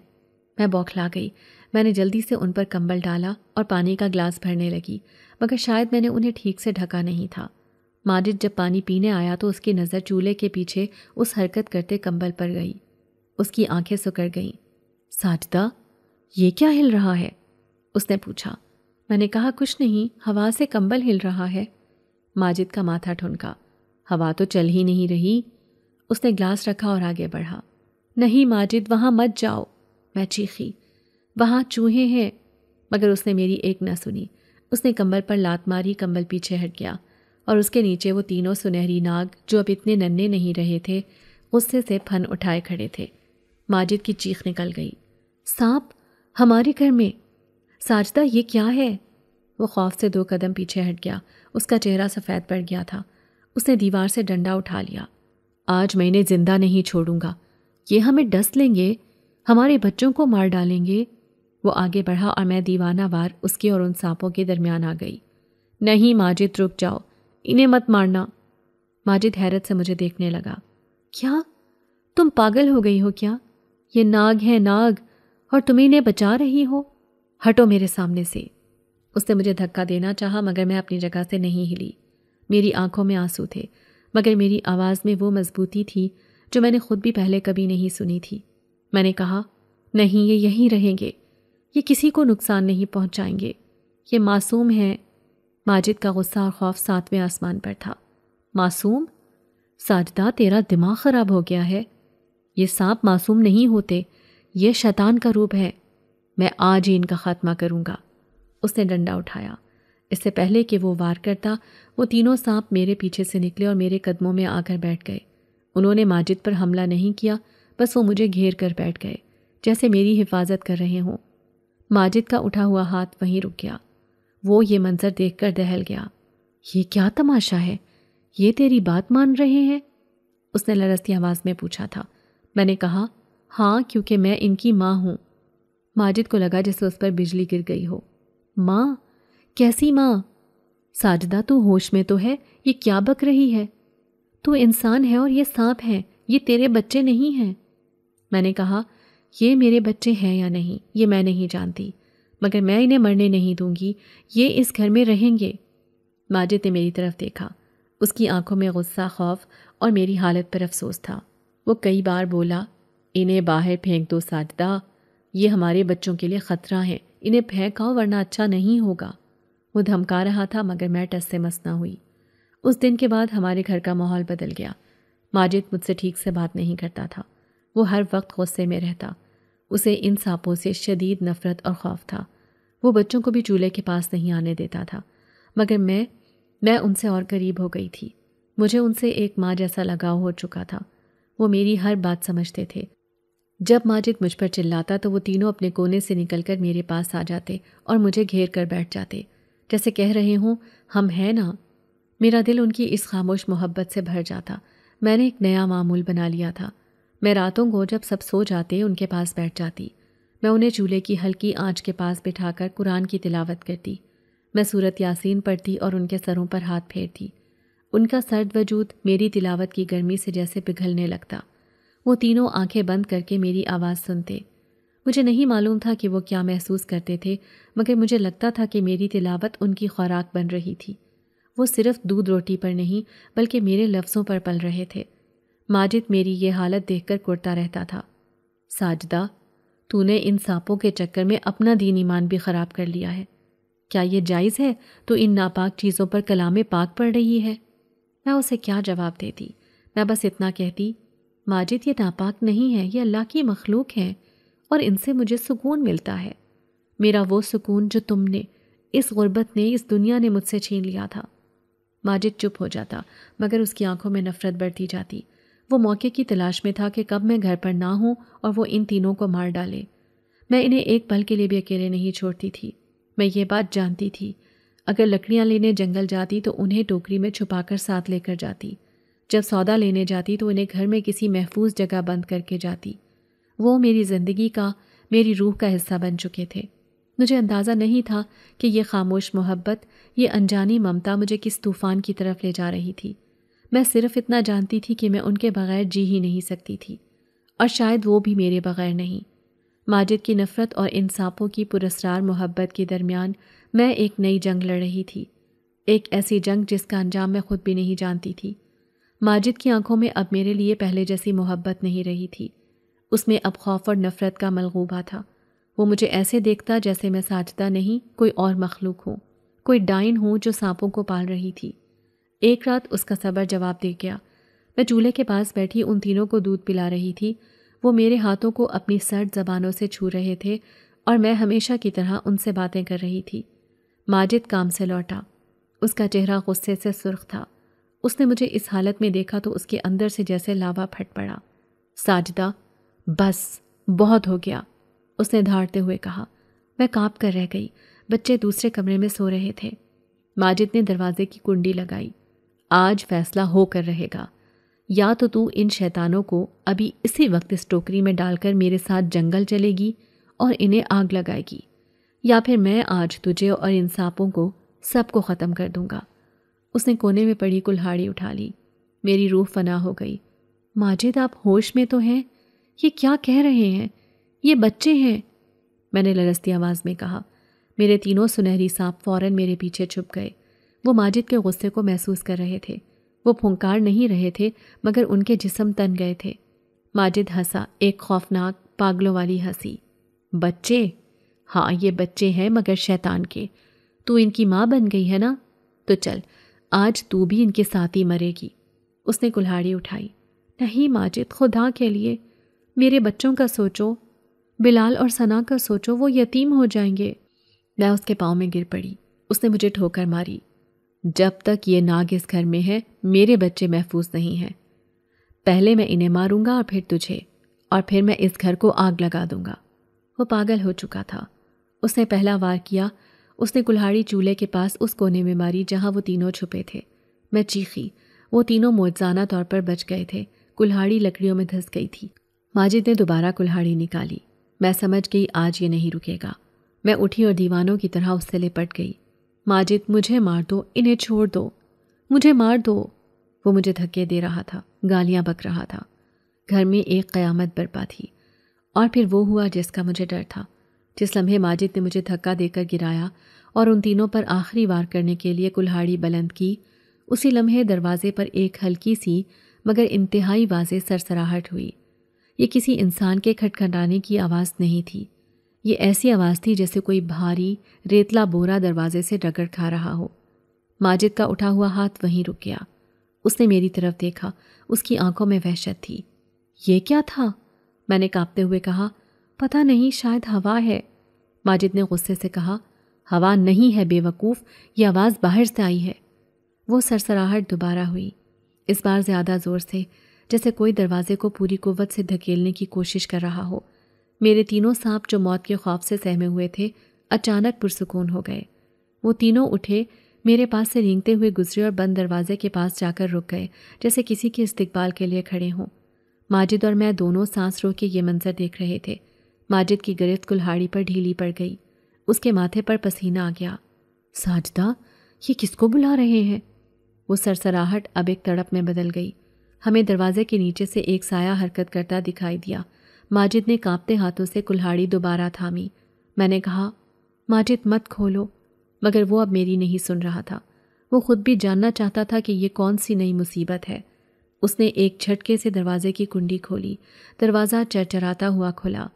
میں بوکھلا گئی۔ میں نے جلدی سے ان پر کمبل ڈالا اور پانی کا گلاس بھرنے لگی، مگر شاید میں نے انہیں ٹھیک سے ڈھکا نہیں تھا۔ ماجد جب پانی پینے آیا تو اس کی نظر چولہے کے پیچھے اس حرکت کرتے کمبل پر گئی۔ اس کی آنکھیں سکڑ گئیں۔ ساجدہ، یہ کیا ہل رہا ہے؟ اس نے پوچھا۔ میں نے کہا کچھ نہیں، ہوا سے کمبل ہل رہا ہے۔ ماجد کا ماتھا ٹھنکا۔ ہوا تو چل ہی نہیں رہی۔ اس نے گلاس رکھا اور آگے بڑھا۔ نہیں ماجد، وہاں مت جاؤ، میں چیخی۔ وہاں چوہے ہیں، مگر اس نے میری ایک نہ سنی۔ اس نے کمبل پر لات ماری، کمبل پیچھے ہٹ گیا اور اس کے نیچے وہ تینوں سنہری ناگ جو اب اتنے ننھے نہیں رہے تھے، غصے سے پھن اٹھائے کھڑے تھے۔ ماجد کی چیخ نکل گئی، سانپ ہمارے گھر میں! ساجدہ یہ کیا ہے؟ وہ خوف سے 2 قدم پیچھے ہٹ گیا۔ اس کا چہرہ سفید پڑ گیا تھا۔ اس نے دیوار سے ڈنڈا اٹھا لیا۔ آج میں انہیں زندہ نہیں چھوڑوں گا، یہ ہمیں ڈس لیں گے، ہمارے بچوں کو مار ڈالیں گے۔ وہ آگے بڑھا اور میں دیوانہ وار اس کے اور ان سانپوں کے درمیان آ گئی۔ نہیں ماجد، رک جاؤ، انہیں مت مارنا۔ ماجد حیرت سے مجھے دیکھنے لگا۔ کیا تم پاگل ہو گئی ہو کیا؟ یہ ناگ ہے ناگ، اور تم انہیں بچا رہی ہو؟ ہٹو میرے سامنے سے۔ اس نے مجھے دھکا دینا چاہا مگر میں اپنی جگہ سے نہیں ہلی۔ میری آنکھوں میں آنسو تھے مگر میری آواز میں وہ مضبوطی تھی جو میں نے خود بھی پہلے کبھی نہیں سنی تھی۔ میں نے کہا، نہیں، یہ یہیں رہیں گے، یہ کسی کو نقصان نہیں پہنچائیں گے، یہ معصوم ہیں۔ ماجد کا غصہ اور خوف 7ویں آسمان پر تھا۔ معصوم؟ ساجدہ، تیرا دماغ خراب ہو گیا ہے۔ یہ سانپ معصوم نہیں ہوتے، یہ شیطان کا روپ ہے۔ میں آج ہی ان کا خاتمہ کروں گا۔ اس نے ڈنڈا اٹھایا۔ اس سے پہلے کہ وہ وار کرتا، وہ تینوں سانپ میرے پیچھے سے نکلے اور میرے قدموں میں آ کر بیٹھ گئے۔ انہوں نے ماجد پر حملہ نہیں کیا، بس وہ مجھے گھیر کر بیٹھ گئے جیسے میری حفاظت کر رہے ہوں۔ ماجد کا اٹھا ہوا ہاتھ وہیں رک گیا۔ وہ یہ منظر دیکھ کر دہل گیا۔ یہ کیا تماشا ہے؟ یہ تیری بات مان رہے ہیں؟ اس نے لرزتی آواز میں پوچھا تھا۔ میں نے کہا، ہاں، کیونکہ میں ان کی ماں ہوں۔ ماجد کو لگا جیسے اس پر بجلی گر گئی ہو۔ ماں؟ کیسی ماں؟ ساجدہ، تو ہوش میں تو ہے؟ یہ کیا بک رہی ہے؟ تو انسان ہے اور یہ سانپ ہے، یہ تیرے بچے نہیں ہیں۔ میں نے کہا، یہ میرے بچے ہیں یا نہیں یہ میں نہیں جانتی، مگر میں انہیں مرنے نہیں دوں گی، یہ اس گھر میں رہیں گے۔ ماجد نے میری طرف دیکھا۔ اس کی آنکھوں میں غصہ، خوف اور میری حالت پر افسوس تھا۔ وہ کئی بار بولا، انہیں باہر پھینک دو ساجدہ، یہ ہمارے بچوں کے لیے خطرہ ہیں، انہیں پھینکاؤ ورنہ اچھا نہیں ہوگا۔ وہ دھمکا رہا تھا مگر میں ٹس سے مس نہ ہوئی۔ اس دن کے بعد ہمارے گھر کا ماحول بدل گیا۔ ماجد مجھ سے ٹھیک سے بات نہیں کرتا تھا۔ وہ ہر وقت غصے میں رہتا۔ اسے ان سانپوں سے شدید نفرت اور خوف تھا۔ وہ بچوں کو بھی چولہے کے پاس نہیں آنے دیتا تھا، مگر میں ان سے اور قریب ہو گئی تھی۔ مجھے ان سے ایک ماں جیسا لگاؤ ہو چکا تھا۔ وہ میری ہر بات سمجھتے تھے۔ جب ماجد مجھ پر چلاتا تو وہ تینوں اپنے کونے سے نکل کر میرے پاس آ جاتے اور مجھے گھیر کر بیٹھ جاتے، جیسے کہہ رہے ہوں، ہم ہیں نا۔ میرا دل ان کی اس خاموش محبت سے بھر جاتا۔ میں نے ایک نیا معمول بنا لیا تھا۔ میں راتوں کو جب سب سو جاتے ان کے پاس بیٹھ جاتی۔ میں انہیں چولہے کی ہلکی آنچ کے پاس بٹھا کر قرآن کی تلاوت کرتی۔ میں سورۃ یاسین پڑھتی اور ان کے سروں پر ہاتھ پھیرتی۔ ان کا سرد وجود میری تلاوت کی گرمی سے جیسے پگھلنے لگتا۔ وہ تینوں آنکھیں بند کر کے میری آواز سنتے۔ مجھے نہیں معلوم تھا کہ وہ کیا محسوس کرتے تھے، مگر مجھے لگتا تھا کہ میری تلاوت ان کی خوراک بن رہی تھی۔ وہ صرف دودھ روٹی پر نہیں بلکہ میرے لفظوں پر پل رہے تھے۔ ماجد میری یہ حالت دیکھ کر کرتا رہتا تھا، ساجدہ، تو نے ان سانپوں کے چکر میں اپنا دین ایمان بھی خراب کر لیا ہے۔ کیا یہ جائز ہے تو ان ناپاک چیزوں پر کلام پاک پڑھ رہی ہے؟ میں اسے کیا جواب دیتی؟ میں بس اتنا کہتی، ماجد، یہ ناپاک نہیں ہے، یہ اللہ کی مخلوق ہے اور ان سے مجھے سکون ملتا ہے، میرا وہ سکون جو تم نے، اس غربت نے، اس دنیا نے مجھ سے چھین لیا تھا۔ ماجد چپ ہو جاتا مگر اس کی آنکھوں میں نفرت بڑھتی جاتی۔ وہ موقع کی تلاش میں تھا کہ کب میں گھر پر نہ ہوں اور وہ ان تینوں کو مار ڈالے۔ میں انہیں ایک پل کے لیے بھی اکیلے نہیں چھوڑتی تھی۔ میں یہ بات جانتی تھی، اگر لکڑیاں لینے جنگل جاتی تو انہیں ٹوکری میں چھپا کر ساتھ لے کر جاتی، جب سودا لینے جاتی تو انہیں گھر میں کسی محفوظ جگہ بند کر کے جاتی۔ وہ میری زندگی کا، میری روح کا حصہ بن چکے تھے۔ مجھے اندازہ نہیں تھا کہ یہ خاموش محبت، یہ انجانی ممتا مجھے کس طوفان کی طرف لے جا رہی تھی۔ میں صرف اتنا جانتی تھی کہ میں ان کے بغیر جی ہی نہیں سکتی تھی، اور شاید وہ بھی میرے بغیر نہیں۔ ماجد کی نفرت اور ان سانپوں کی پراسرار محبت کے درمیان میں ایک نئی جنگ لڑ رہی تھی، ایک ایسی جنگ جس کا انجام میں خود بھی نہیں جانتی تھی۔ ماجد کی آنکھوں میں اب میرے لیے پہلے جیسی محبت نہیں رہی تھی، اس میں اب خوف اور نفرت کا ملغوبہ تھا۔ وہ مجھے ایسے دیکھتا جیسے میں ساجدہ نہیں کوئی اور مخلوق ہوں، کوئی ڈائن ہوں جو سانپوں کو پال رہی تھی۔ ایک رات اس کا صبر جواب دے گیا۔ میں چولہے کے پاس بیٹھی ان تینوں کو دودھ پلا رہی تھی۔ وہ میرے ہاتھوں کو اپنی سرد زبانوں سے چھو رہے تھے اور میں ہمیشہ کی طرح ان سے باتیں کر رہی تھی۔ ماجد کام سے لوٹا۔ اس کا چہرہ غصے سے سرخ تھا۔ اس نے مجھے اس حالت میں دیکھا تو اس کے اندر سے جیسے لاوا پھٹ پڑا۔ ساجدہ، بس بہت ہو گیا، اس نے دھاڑتے ہوئے کہا۔ میں کانپ کر رہ گئی۔ بچے دوسرے کمرے میں سو رہے تھے۔ ماجد نے دروازے کی کنڈی لگائی۔ آج فیصلہ ہو کر رہے گا، یا تو ان شیطانوں کو ابھی اسی وقت اس ٹوکری میں ڈال کر میرے ساتھ جنگل چلے گی اور انہیں آگ لگائے گی، یا پھر میں آج تجھے اور ان سانپوں کو سب کو ختم کر دوں گا۔ اس نے کونے میں پڑی کلہاڑی اٹھا لی۔ میری روح فنا ہو گئی۔ ماجد، آپ ہوش میں تو ہیں؟ یہ کیا کہہ رہے ہیں؟ یہ بچے ہیں، میں نے لرزتی آواز میں کہا۔ میرے تینوں سنہری سانپ فوراً میرے پیچھے چھپ گئے۔ وہ ماجد کے غصے کو محسوس کر رہے تھے۔ وہ پھنکار نہیں رہے تھے مگر ان کے جسم تن گئے تھے۔ ماجد ہنسا، ایک خوفناک پاگلوں والی ہنسی۔ بچے؟ ہاں، یہ بچے ہیں مگر شیطان کے۔ تو ان کی ماں بن گئی ہے نا؟ تو چل، آج تو بھی ان کے ساتھ ہی مرے گی۔ اس نے کلہاڑی اٹھائی۔ نہیں ماجد، خدا کے لیے میرے بچوں کا سوچو، بلال اور ثنا کا سوچو، وہ یتیم ہو جائیں گے۔ میں اس کے پاؤں میں گر پڑی۔ اس نے مجھے ٹھوکر ماری۔ جب تک یہ ناگ اس گھر میں ہے میرے بچے محفوظ نہیں ہیں۔ پہلے میں انہیں ماروں گا اور پھر تجھے، اور پھر میں اس گھر کو آگ لگا دوں گا۔ وہ پاگل ہو چکا تھا۔ اس نے پہلا وار کیا۔ اس نے کلہاڑی چولہے کے پاس اس کونے میں ماری جہاں وہ تینوں چھپے تھے۔ میں چیخی۔ وہ تینوں معجزانہ طور پر بچ گئے تھے۔ کلہاڑی لکڑیوں میں دھس گئی تھی۔ ماجد نے دوبارہ کلہاڑی نکالی۔ میں سمجھ گئی آج یہ نہیں رکے گا۔ میں اٹھی اور دیوانوں کی طرح اس سے لپٹ گئی۔ ماجد، مجھے مار دو، انہیں چھوڑ دو، مجھے مار دو۔ وہ مجھے دھکے دے رہا تھا، گالیاں بک رہا تھا۔ گھر میں ایک قیامت برپا تھی۔ اور پھر وہ ہوا جس کا مجھے ڈر تھا۔ جس لمحے ماجد نے مجھے دھکا دے کر گرایا اور ان تینوں پر آخری وار کرنے کے لیے کلہاڑی بلند کی، اسی لمحے دروازے پر ایک ہلکی سی مگر انتہائی واضح سرسراہٹ ہوئی۔ یہ کسی انسان کے کھٹکھٹانے کی آواز نہیں تھی۔ یہ ایسی آواز تھی جیسے کوئی بھاری ریتلا بورا دروازے سے رگڑ کھا رہا ہو۔ ماجد کا اٹھا ہوا ہاتھ وہیں رک گیا۔ اس نے میری طرف دیکھا۔ اس کی آنکھوں میں وحشت تھی۔ یہ کیا تھا؟ میں نے کانپتے ہوئے کہا۔ پتہ نہیں، شاید ہوا ہے۔ ماجد نے غصے سے کہا۔ ہوا نہیں ہے بے وقوف، یہ آواز باہر سے آئی ہے۔ وہ سرسراہٹ دوبارہ ہوئی، اس بار زیادہ زور سے، جیسے کوئی دروازے کو پوری قوت سے دھکیلنے کی کوشش کر رہا ہو۔ میرے تینوں سانپ جو موت کے خوف سے سہمے ہوئے تھے اچانک پرسکون ہو گئے۔ وہ تینوں اٹھے، میرے پاس سے رینگتے ہوئے گزرے اور بند دروازے کے پاس جا کر رک گئے جیسے کسی کے استقبال کے لیے کھڑے ہوں۔ ماجد اور میں دونوں سانس رو کے یہ منظر دیکھ رہے تھے۔ ماجد کی گرفت کلہاڑی پر ڈھیلی پڑ گئی۔ اس کے ماتھے پر پسینہ آ گیا۔ ساجدہ، یہ کس کو بلا رہے ہیں؟ وہ سرسراہٹ اب ایک تڑپ میں بدل گئی۔ ہمیں دروازے کے نیچے سے ایک سایہ حرکت کرتا دکھائی دیا۔ ماجد نے کانپتے ہاتھوں سے کلہاڑی دوبارہ تھامی۔ میں نے کہا، ماجد مت کھولو، مگر وہ اب میری نہیں سن رہا تھا۔ وہ خود بھی جاننا چاہتا تھا کہ یہ کون سی نئی مصیبت ہے۔ اس نے ایک جھٹکے سے دروازے کی کنڈی کھولی۔ دروازہ چرچراتا ہوا کھلا۔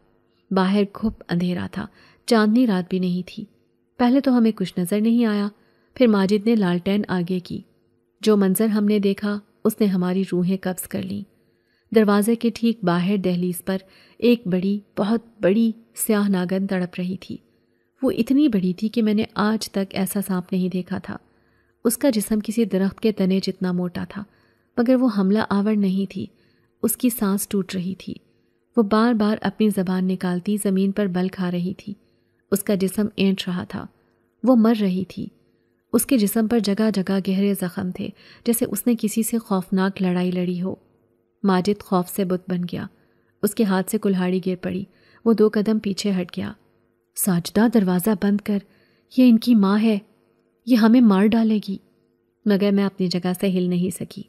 باہر گھپ اندھیرا تھا، چاندنی رات بھی نہیں تھی۔ پہلے تو ہمیں کچھ نظر نہیں آیا، پھر ماجد نے لالٹین آگے کی۔ جو منظر ہم نے دیکھا اس نے ہماری روحیں قبض کر لیں۔ دروازے کے ٹھیک باہر دہلیز پر ایک بڑی، بہت بڑی سیاہ ناگن تڑپ رہی تھی۔ وہ اتنی بڑی تھی کہ میں نے آج تک ایسا سانپ نہیں دیکھا تھا۔ اس کا جسم کسی درخت کے تنے جتنا موٹا تھا، مگر وہ حملہ آور نہیں تھی۔ اس کی سانس ٹوٹ رہی تھی۔ وہ بار بار اپنی زبان نکالتی زمین پر بل کھا رہی تھی۔ اس کا جسم اینٹ رہا تھا۔ وہ مر رہی تھی۔ اس کے جسم پر جگہ جگہ گہرے زخم تھے، جیسے اس نے کسی سے خوفناک لڑائی لڑی ہو۔ ماجد خوف سے بت بن گیا۔ اس کے ہاتھ سے کلہاڑی گر پڑی۔ وہ 2 قدم پیچھے ہٹ گیا۔ ساجدہ، دروازہ بند کر، یہ ان کی ماں ہے، یہ ہمیں مار ڈالے گی۔ مگر میں اپنی جگہ سے ہل نہیں سکی۔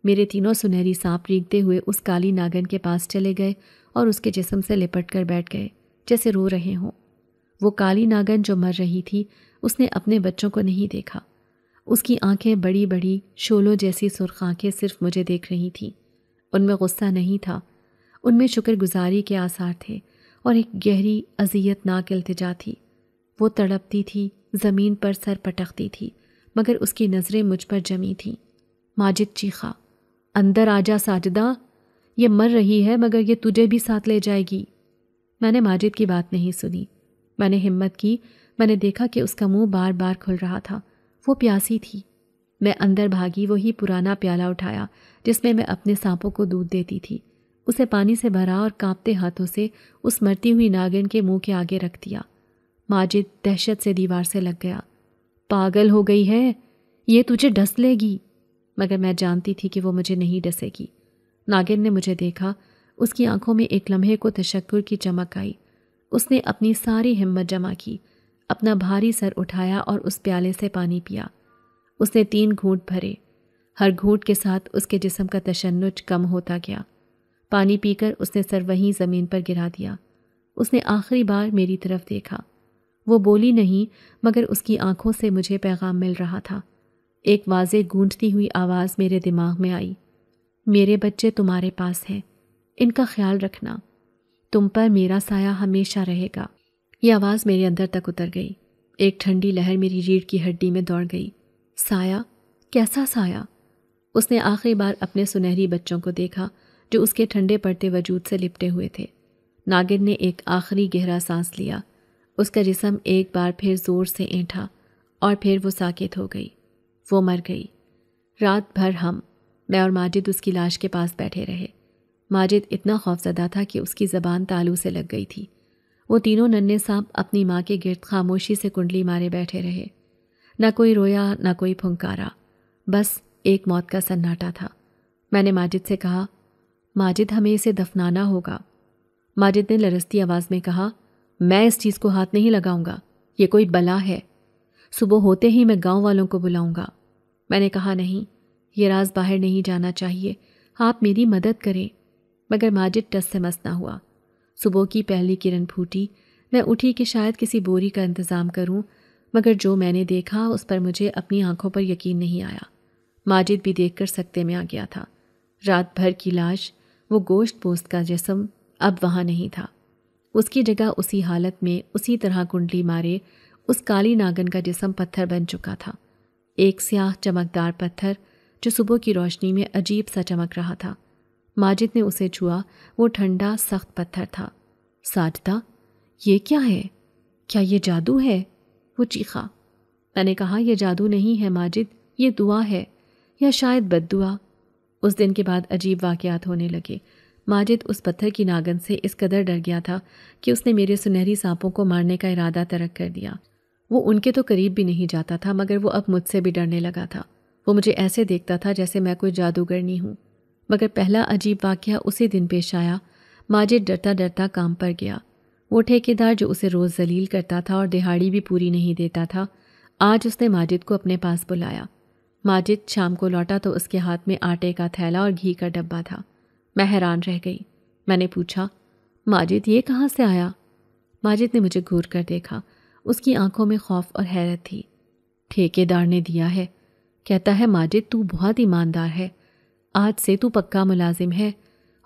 میرے تینوں سنہری سانپ رینگتے ہوئے اس کالی ناگن کے پاس چلے گئے اور اس کے جسم سے لپٹ کر بیٹھ گئے جیسے رو رہے ہوں۔ وہ کالی ناگن جو مر رہی تھی، اس نے اپنے بچوں کو نہیں دیکھا۔ اس کی آنکھیں بڑی بڑی شولوں جیسی سرخ آنکھیں صرف مجھے دیکھ رہی تھیں۔ ان میں غصہ نہیں تھا، ان میں شکر گزاری کے آثار تھے۔ اور ایک گہری اذیت ناک التجا تھی۔ وہ تڑپتی تھی، زمین پر سر پٹکتی تھی، مگر اس کی نظریں مجھ پر جمی تھیں۔ ماجد چیخا، اندر آ جا ساجدہ، یہ مر رہی ہے مگر یہ تجھے بھی ساتھ لے جائے گی۔ میں نے ماجد کی بات نہیں سنی۔ میں نے ہمت کی، میں نے دیکھا کہ اس کا منہ بار بار کھل رہا تھا۔ وہ پیاسی تھی۔ میں اندر بھاگی، وہی پرانا پیالہ اٹھایا جس میں اپنے سانپوں کو دودھ دیتی تھی، اسے پانی سے بھرا اور کانپتے ہاتھوں سے اس مرتی ہوئی ناگن کے منہ کے آگے رکھ دیا۔ ماجد دہشت سے دیوار سے لگ گیا۔ پاگل ہو گئی ہے، یہ تجھے ڈس لے گی۔ مگر میں جانتی تھی کہ وہ مجھے نہیں ڈسے گی۔ ناگن نے مجھے دیکھا، اس کی آنکھوں میں ایک لمحے کو تشکر کی چمک آئی۔ اس نے اپنی ساری ہمت جمع کی، اپنا بھاری سر اٹھایا اور اس پیالے سے پانی پیا۔ اس نے 3 گھونٹ بھرے۔ ہر گھونٹ کے ساتھ اس کے جسم کا تشنج کم ہوتا گیا۔ پانی پی کر اس نے سر وہیں زمین پر گرا دیا۔ اس نے آخری بار میری طرف دیکھا۔ وہ بولی نہیں، مگر اس کی آنکھوں سے مجھے پیغام مل رہا تھا۔ ایک واضح گونجتی ہوئی آواز میرے دماغ میں آئی، میرے بچے تمہارے پاس ہیں، ان کا خیال رکھنا، تم پر میرا سایہ ہمیشہ رہے گا۔ یہ آواز میرے اندر تک اتر گئی۔ ایک ٹھنڈی لہر میری ریڑھ کی ہڈی میں دوڑ گئی۔ سایہ؟ کیسا سایہ؟ اس نے آخری بار اپنے سنہری بچوں کو دیکھا جو اس کے ٹھنڈے پڑتے وجود سے لپٹے ہوئے تھے۔ ناگن نے ایک آخری گہرا سانس لیا۔ اس کا جسم ایک بار پھر زور سے اینٹھا اور پھر وہ ساکت ہو گئی۔ وہ مر گئی۔ رات بھر میں اور ماجد اس کی لاش کے پاس بیٹھے رہے۔ ماجد اتنا خوفزدہ تھا کہ اس کی زبان تالو سے لگ گئی تھی۔ وہ تینوں ننھے سانپ اپنی ماں کے گرد خاموشی سے کنڈلی مارے بیٹھے رہے۔ نہ کوئی رویا، نہ کوئی پھنکارا، بس ایک موت کا سناٹا تھا۔ میں نے ماجد سے کہا، ماجد ہمیں اسے دفنانا ہوگا۔ ماجد نے لرزتی آواز میں کہا، میں اس چیز کو ہاتھ نہیں لگاؤں گا، یہ کوئی بلا ہے۔ صبح ہوتے ہی میں گاؤں والوں کو بلاؤں گا۔ میں نے کہا، نہیں، یہ راز باہر نہیں جانا چاہیے، آپ میری مدد کریں۔ مگر ماجد ٹس سے مس نہ ہوا۔ صبح کی پہلی کرن پھوٹی۔ میں اٹھی کہ شاید کسی بوری کا انتظام کروں، مگر جو میں نے دیکھا اس پر مجھے اپنی آنکھوں پر یقین نہیں آیا۔ ماجد بھی دیکھ کر سکتے میں آ گیا تھا۔ رات بھر کی لاش، وہ گوشت پوست کا جسم اب وہاں نہیں تھا۔ اس کی جگہ اسی حالت میں، اسی طرح کنڈلی مارے، اس کالی ناگن کا جسم پتھر بن چکا تھا۔ ایک سیاہ چمکدار پتھر جو صبح کی روشنی میں عجیب سا چمک رہا تھا۔ ماجد نے اسے چھوا، وہ ٹھنڈا سخت پتھر تھا۔ ساجدہ، یہ کیا ہے؟ کیا یہ جادو ہے؟ وہ چیخا۔ میں نے کہا، یہ جادو نہیں ہے ماجد، یہ دعا ہے، یا شاید بد دعا۔ اس دن کے بعد عجیب واقعات ہونے لگے۔ ماجد اس پتھر کی ناگن سے اس قدر ڈر گیا تھا کہ اس نے میرے سنہری سانپوں کو مارنے کا ارادہ ترک کر دیا۔ وہ ان کے تو قریب بھی نہیں جاتا تھا، مگر وہ اب مجھ سے بھی ڈرنے لگا تھا۔ وہ مجھے ایسے دیکھتا تھا جیسے میں کوئی جادوگرنی ہوں۔ مگر پہلا عجیب واقعہ اسی دن پیش آیا۔ ماجد ڈرتا ڈرتا کام پر گیا۔ وہ ٹھیکیدار جو اسے روز ذلیل کرتا تھا اور دہاڑی بھی پوری نہیں دیتا تھا، آج اس نے ماجد کو اپنے پاس بلایا۔ ماجد شام کو لوٹا تو اس کے ہاتھ میں آٹے کا تھیلا اور گھی کا ڈبہ تھا۔ میں حیران رہ گئی۔ میں نے پوچھا، ماجد یہ کہاں سے آیا؟ ماجد نے مجھے گھور کر دیکھا۔ اس کی آنکھوں میں خوف اور حیرت تھی۔ ٹھیکیدار نے دیا ہے، کہتا ہے ماجد تو بہت ایماندار ہے، آج سے تو پکا ملازم ہے،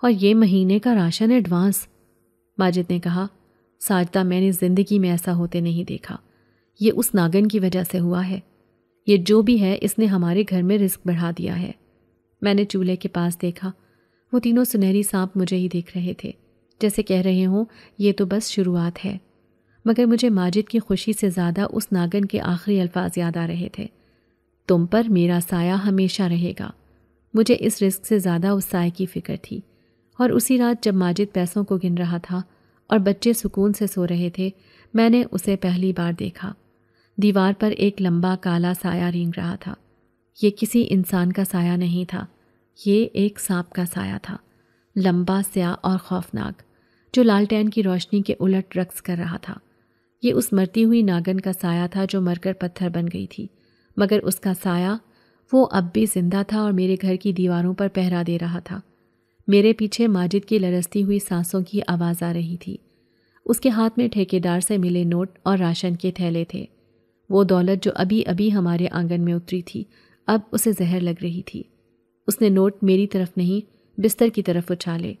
اور یہ مہینے کا راشن ایڈوانس۔ ماجد نے کہا، ساجدہ میں نے زندگی میں ایسا ہوتے نہیں دیکھا، یہ اس ناگن کی وجہ سے ہوا ہے، یہ جو بھی ہے اس نے ہمارے گھر میں رزق بڑھا دیا ہے۔ میں نے چولہے کے پاس دیکھا، وہ تینوں سنہری سانپ مجھے ہی دیکھ رہے تھے، جیسے کہہ رہے ہوں یہ تو بس شروعات ہے۔ مگر مجھے ماجد کی خوشی سے زیادہ اس ناگن کے آخری الفاظ یاد آ رہے تھے، تم پر میرا سایہ ہمیشہ رہے گا۔ مجھے اس رزق سے زیادہ اس سائے کی فکر تھی۔ اور اسی رات جب ماجد پیسوں کو گن رہا تھا اور بچے سکون سے سو رہے تھے، میں نے اسے پہلی بار دیکھا۔ دیوار پر ایک لمبا کالا سایہ رینگ رہا تھا۔ یہ کسی انسان کا سایہ نہیں تھا، یہ ایک سانپ کا سایہ تھا، لمبا، سیاہ اور خوفناک، جو لالٹین کی روشنی کے الٹ رقص کر رہا تھا۔ یہ اس مرتی ہوئی ناگن کا سایہ تھا جو مر کر پتھر بن گئی تھی، مگر اس کا سایہ، وہ اب بھی زندہ تھا اور میرے گھر کی دیواروں پر پہرا دے رہا تھا۔ میرے پیچھے ماجد کی لرزتی ہوئی سانسوں کی آواز آ رہی تھی۔ اس کے ہاتھ میں ٹھیکیدار سے ملے نوٹ اور راشن کے تھیلے تھے۔ وہ دولت جو ابھی ابھی ہمارے آنگن میں اتری تھی، اب اسے زہر لگ رہی تھی۔ اس نے نوٹ میری طرف نہیں، بستر کی طرف اچھالے۔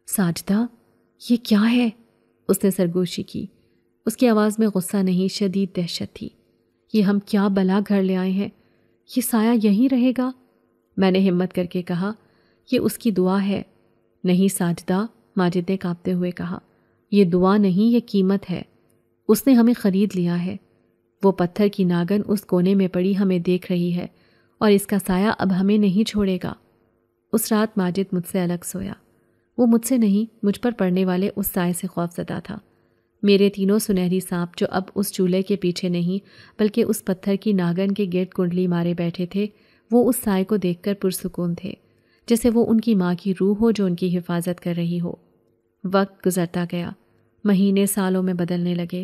ساجدہ، یہ کیا ہے؟ اس نے سرگوشی کی۔ اس کی آواز میں غصہ نہیں، شدید دہشت تھی۔ یہ ہم کیا بلا گھر لے آئے ہیں؟ یہ سایہ یہیں رہے گا؟ میں نے ہمت کر کے کہا۔ یہ اس کی دعا ہے۔ نہیں ساجدہ، ماجد نے کانپتے ہوئے کہا، یہ دعا نہیں، یہ قیمت ہے۔ اس نے ہمیں خرید لیا ہے۔ وہ پتھر کی ناگن اس کونے میں پڑی ہمیں دیکھ رہی ہے، اور اس کا سایہ اب ہمیں نہیں چھوڑے گا۔ اس رات ماجد مجھ سے الگ سویا۔ وہ مجھ سے نہیں، مجھ پر پڑنے والے اس سائے سے خوف زدہ تھا۔ میرے تینوں سنہری سانپ جو اب اس چولہے کے پیچھے نہیں بلکہ اس پتھر کی ناگن کے گرد کنڈلی مارے بیٹھے تھے، وہ اس سائے کو دیکھ کر پرسکون تھے، جیسے وہ ان کی ماں کی روح ہو جو ان کی حفاظت کر رہی ہو۔ وقت گزرتا گیا، مہینے سالوں میں بدلنے لگے۔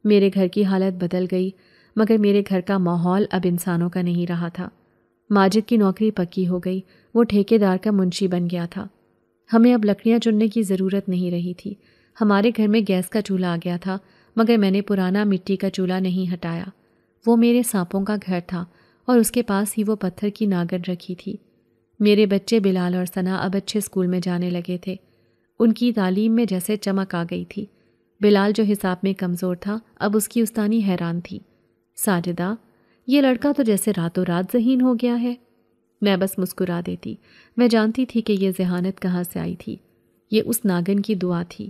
میرے گھر کی حالت بدل گئی، مگر میرے گھر کا ماحول اب انسانوں کا نہیں رہا تھا۔ ماجد کی نوکری پکی ہو گئی، وہ ٹھیکیدار کا منشی بن گیا تھا۔ ہمیں اب لکڑیاں چننے کی ضرورت نہیں رہی تھی۔ ہمارے گھر میں گیس کا چولہا آ گیا تھا، مگر میں نے پرانا مٹی کا چولہا نہیں ہٹایا۔ وہ میرے سانپوں کا گھر تھا، اور اس کے پاس ہی وہ پتھر کی ناگن رکھی تھی۔ میرے بچے بلال اور ثنا اب اچھے اسکول میں جانے لگے تھے۔ ان کی تعلیم میں جیسے چمک آ گئی تھی۔ بلال جو حساب میں کمزور تھا، اب اس کی استانی حیران تھی۔ ساجدہ، یہ لڑکا تو جیسے راتوں رات ذہین ہو گیا ہے۔ میں بس مسکرا دیتی۔ میں جانتی تھی کہ یہ ذہانت کہاں سے آئی تھی۔ یہ اس ناگن کی دعا تھی۔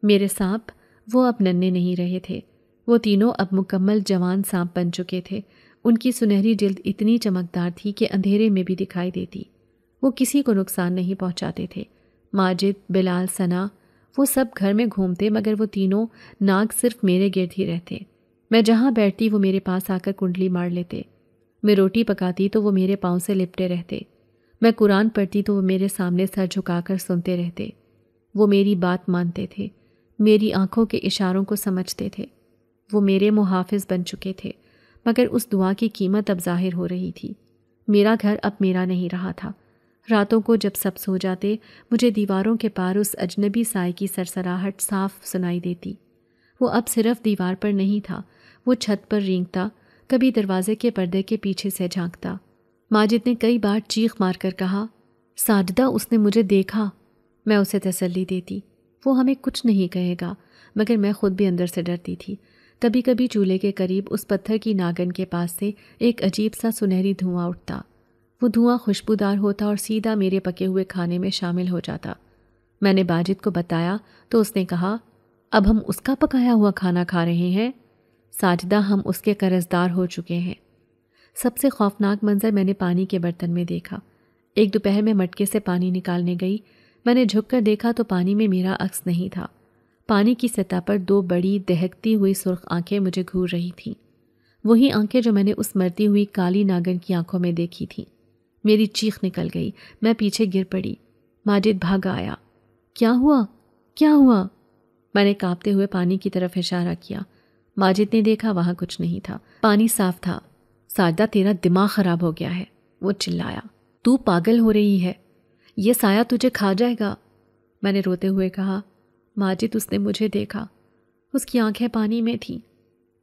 میرے سانپ، وہ اب ننھے نہیں رہے تھے۔ وہ تینوں اب مکمل جوان سانپ بن چکے تھے۔ ان کی سنہری جلد اتنی چمکدار تھی کہ اندھیرے میں بھی دکھائی دیتی۔ وہ کسی کو نقصان نہیں پہنچاتے تھے۔ ماجد، بلال، ثنا، وہ سب گھر میں گھومتے، مگر وہ تینوں ناگ صرف میرے گرد ہی رہتے۔ میں جہاں بیٹھتی وہ میرے پاس آ کر کنڈلی مار لیتے۔ میں روٹی پکاتی تو وہ میرے پاؤں سے لپٹے رہتے۔ میں قرآن پڑھتی تو وہ میرے سامنے سر جھکا کر سنتے رہتے۔ وہ میری بات مانتے تھے، میری آنکھوں کے اشاروں کو سمجھتے تھے۔ وہ میرے محافظ بن چکے تھے، مگر اس دعا کی قیمت اب ظاہر ہو رہی تھی۔ میرا گھر اب میرا نہیں رہا تھا۔ راتوں کو جب سب سو جاتے، مجھے دیواروں کے پار اس اجنبی سائے کی سرسراہٹ صاف سنائی دیتی۔ وہ اب صرف دیوار پر نہیں تھا، وہ چھت پر رینگتا، کبھی دروازے کے پردے کے پیچھے سے جھانکتا۔ ماجد نے کئی بار چیخ مار کر کہا، ساجدہ، اس نے مجھے دیکھا۔ میں اسے تسلی دیتی، وہ ہمیں کچھ نہیں کہے گا، مگر میں خود بھی اندر سے ڈرتی تھی۔ کبھی کبھی چولہے کے قریب اس پتھر کی ناگن کے پاس سے ایک عجیب سا سنہری دھواں اٹھتا۔ وہ دھواں خوشبودار ہوتا اور سیدھا میرے پکے ہوئے کھانے میں شامل ہو جاتا۔ میں نے باجد کو بتایا تو اس نے کہا، اب ہم اس کا پکایا ہوا کھانا کھا رہے ہیں؟ ساجدہ، ہم اس کے قرضدار ہو چکے ہیں۔ سب سے خوفناک منظر میں نے پانی کے برتن میں دیکھا۔ ایک دوپہر میں مٹکے سے پانی نکالنے گئی، میں نے جھک کر دیکھا تو پانی میں میرا عکس نہیں تھا۔ پانی کی سطح پر دو بڑی دہکتی ہوئی سرخ آنکھیں مجھے گھور رہی تھیں، وہی آنکھیں جو میں نے اس مرتی ہوئی کالی ناگن کی آنکھوں میں دیکھی تھیں۔ میری چیخ نکل گئی، میں پیچھے گر پڑی۔ ماجد بھاگ آیا۔ کیا ہوا؟ کیا ہوا؟ میں نے کانپتے ہوئے پانی کی طرف اشارہ کیا۔ ماجد نے دیکھا، وہاں کچھ نہیں تھا، پانی صاف تھا۔ ساجدہ، تیرا دماغ خراب ہو گیا ہے، وہ چلایا۔ تو پاگل ہو رہی ہے، یہ سایہ تجھے کھا جائے گا، میں نے روتے ہوئے کہا۔ ماجد، اس نے مجھے دیکھا، اس کی آنکھیں پانی میں تھیں۔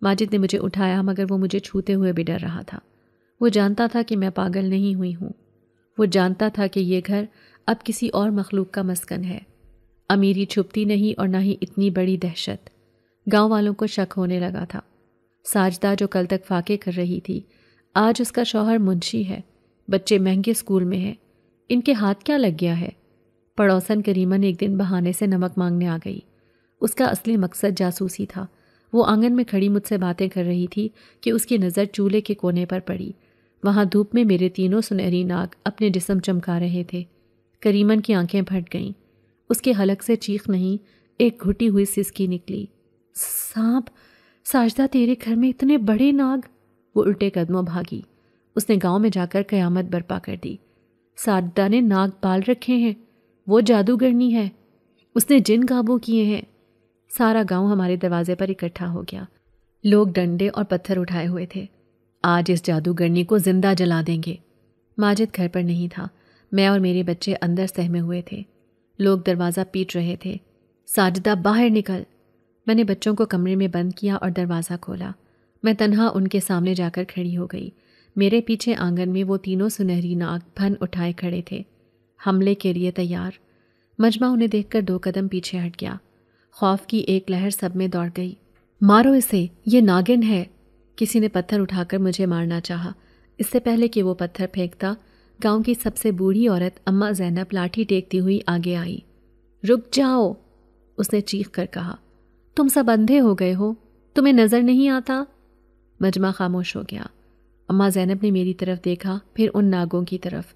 ماجد نے مجھے اٹھایا، مگر وہ مجھے چھوتے ہوئے بھی ڈر رہا تھا۔ وہ جانتا تھا کہ میں پاگل نہیں ہوئی ہوں۔ وہ جانتا تھا کہ یہ گھر اب کسی اور مخلوق کا مسکن ہے۔ امیری چھپتی نہیں اور نہ ہی اتنی بڑی دہشت۔ گاؤں والوں کو شک ہونے لگا تھا۔ ساجدہ جو کل تک فاقے کر رہی تھی، آج اس کا شوہر منشی ہے، بچے مہنگے اسکول میں ہیں، ان کے ہاتھ کیا لگ گیا ہے؟ پڑوسن کریمن ایک دن بہانے سے نمک مانگنے آ گئی۔ اس کا اصلی مقصد جاسوسی تھا۔ وہ آنگن میں کھڑی مجھ سے باتیں کر رہی تھی کہ اس کی نظر چولہے کے کونے پر پڑی۔ وہاں دھوپ میں میرے تینوں سنہری ناگ اپنے جسم چمکا رہے تھے۔ کریمن کی آنکھیں پھٹ گئیں۔ اس کے حلق سے چیخ نہیں، ایک گھٹی ہوئی سسکی نکلی۔ سانپ! ساجدہ، تیرے گھر میں اتنے بڑے ناگ! وہ الٹے قدموں بھاگی۔ اس نے گاؤں میں جا کر قیامت برپا کر دی۔ ساجدہ نے ناگ پال رکھے ہیں، وہ جادوگرنی ہے، اس نے جن قابو کیے ہیں۔ سارا گاؤں ہمارے دروازے پر اکٹھا ہو گیا۔ لوگ ڈنڈے اور پتھر اٹھائے ہوئے تھے۔ آج اس جادوگرنی کو زندہ جلا دیں گے۔ ماجد گھر پر نہیں تھا۔ میں اور میرے بچے اندر سہمے ہوئے تھے۔ لوگ دروازہ پیٹ رہے تھے۔ ساجدہ، باہر نکل! میں نے بچوں کو کمرے میں بند کیا اور دروازہ کھولا۔ میں تنہا ان کے سامنے جا کر کھڑی ہو گئی۔ میرے پیچھے آنگن میں وہ تینوں سنہری ناگ پھن اٹھائے کھڑے تھے، حملے کے لیے تیار۔ مجمع انہیں دیکھ کر 2 قدم پیچھے ہٹ گیا۔ خوف کی ایک لہر سب میں دوڑ گئی۔ مارو اسے، یہ ناگن ہے۔ کسی نے پتھر اٹھا کر مجھے مارنا چاہا۔ اس سے پہلے کہ وہ پتھر پھینکتا، گاؤں کی سب سے بوڑھی عورت اماں زینب لاٹھی ٹیکتی ہوئی آگے آئی۔ رک جاؤ، اس نے چیخ کر کہا، تم سب اندھے ہو گئے ہو، تمہیں نظر نہیں آتا؟ مجمع خاموش ہو گیا۔ اماں زینب نے میری طرف دیکھا، پھر ان ناگوں کی طرف،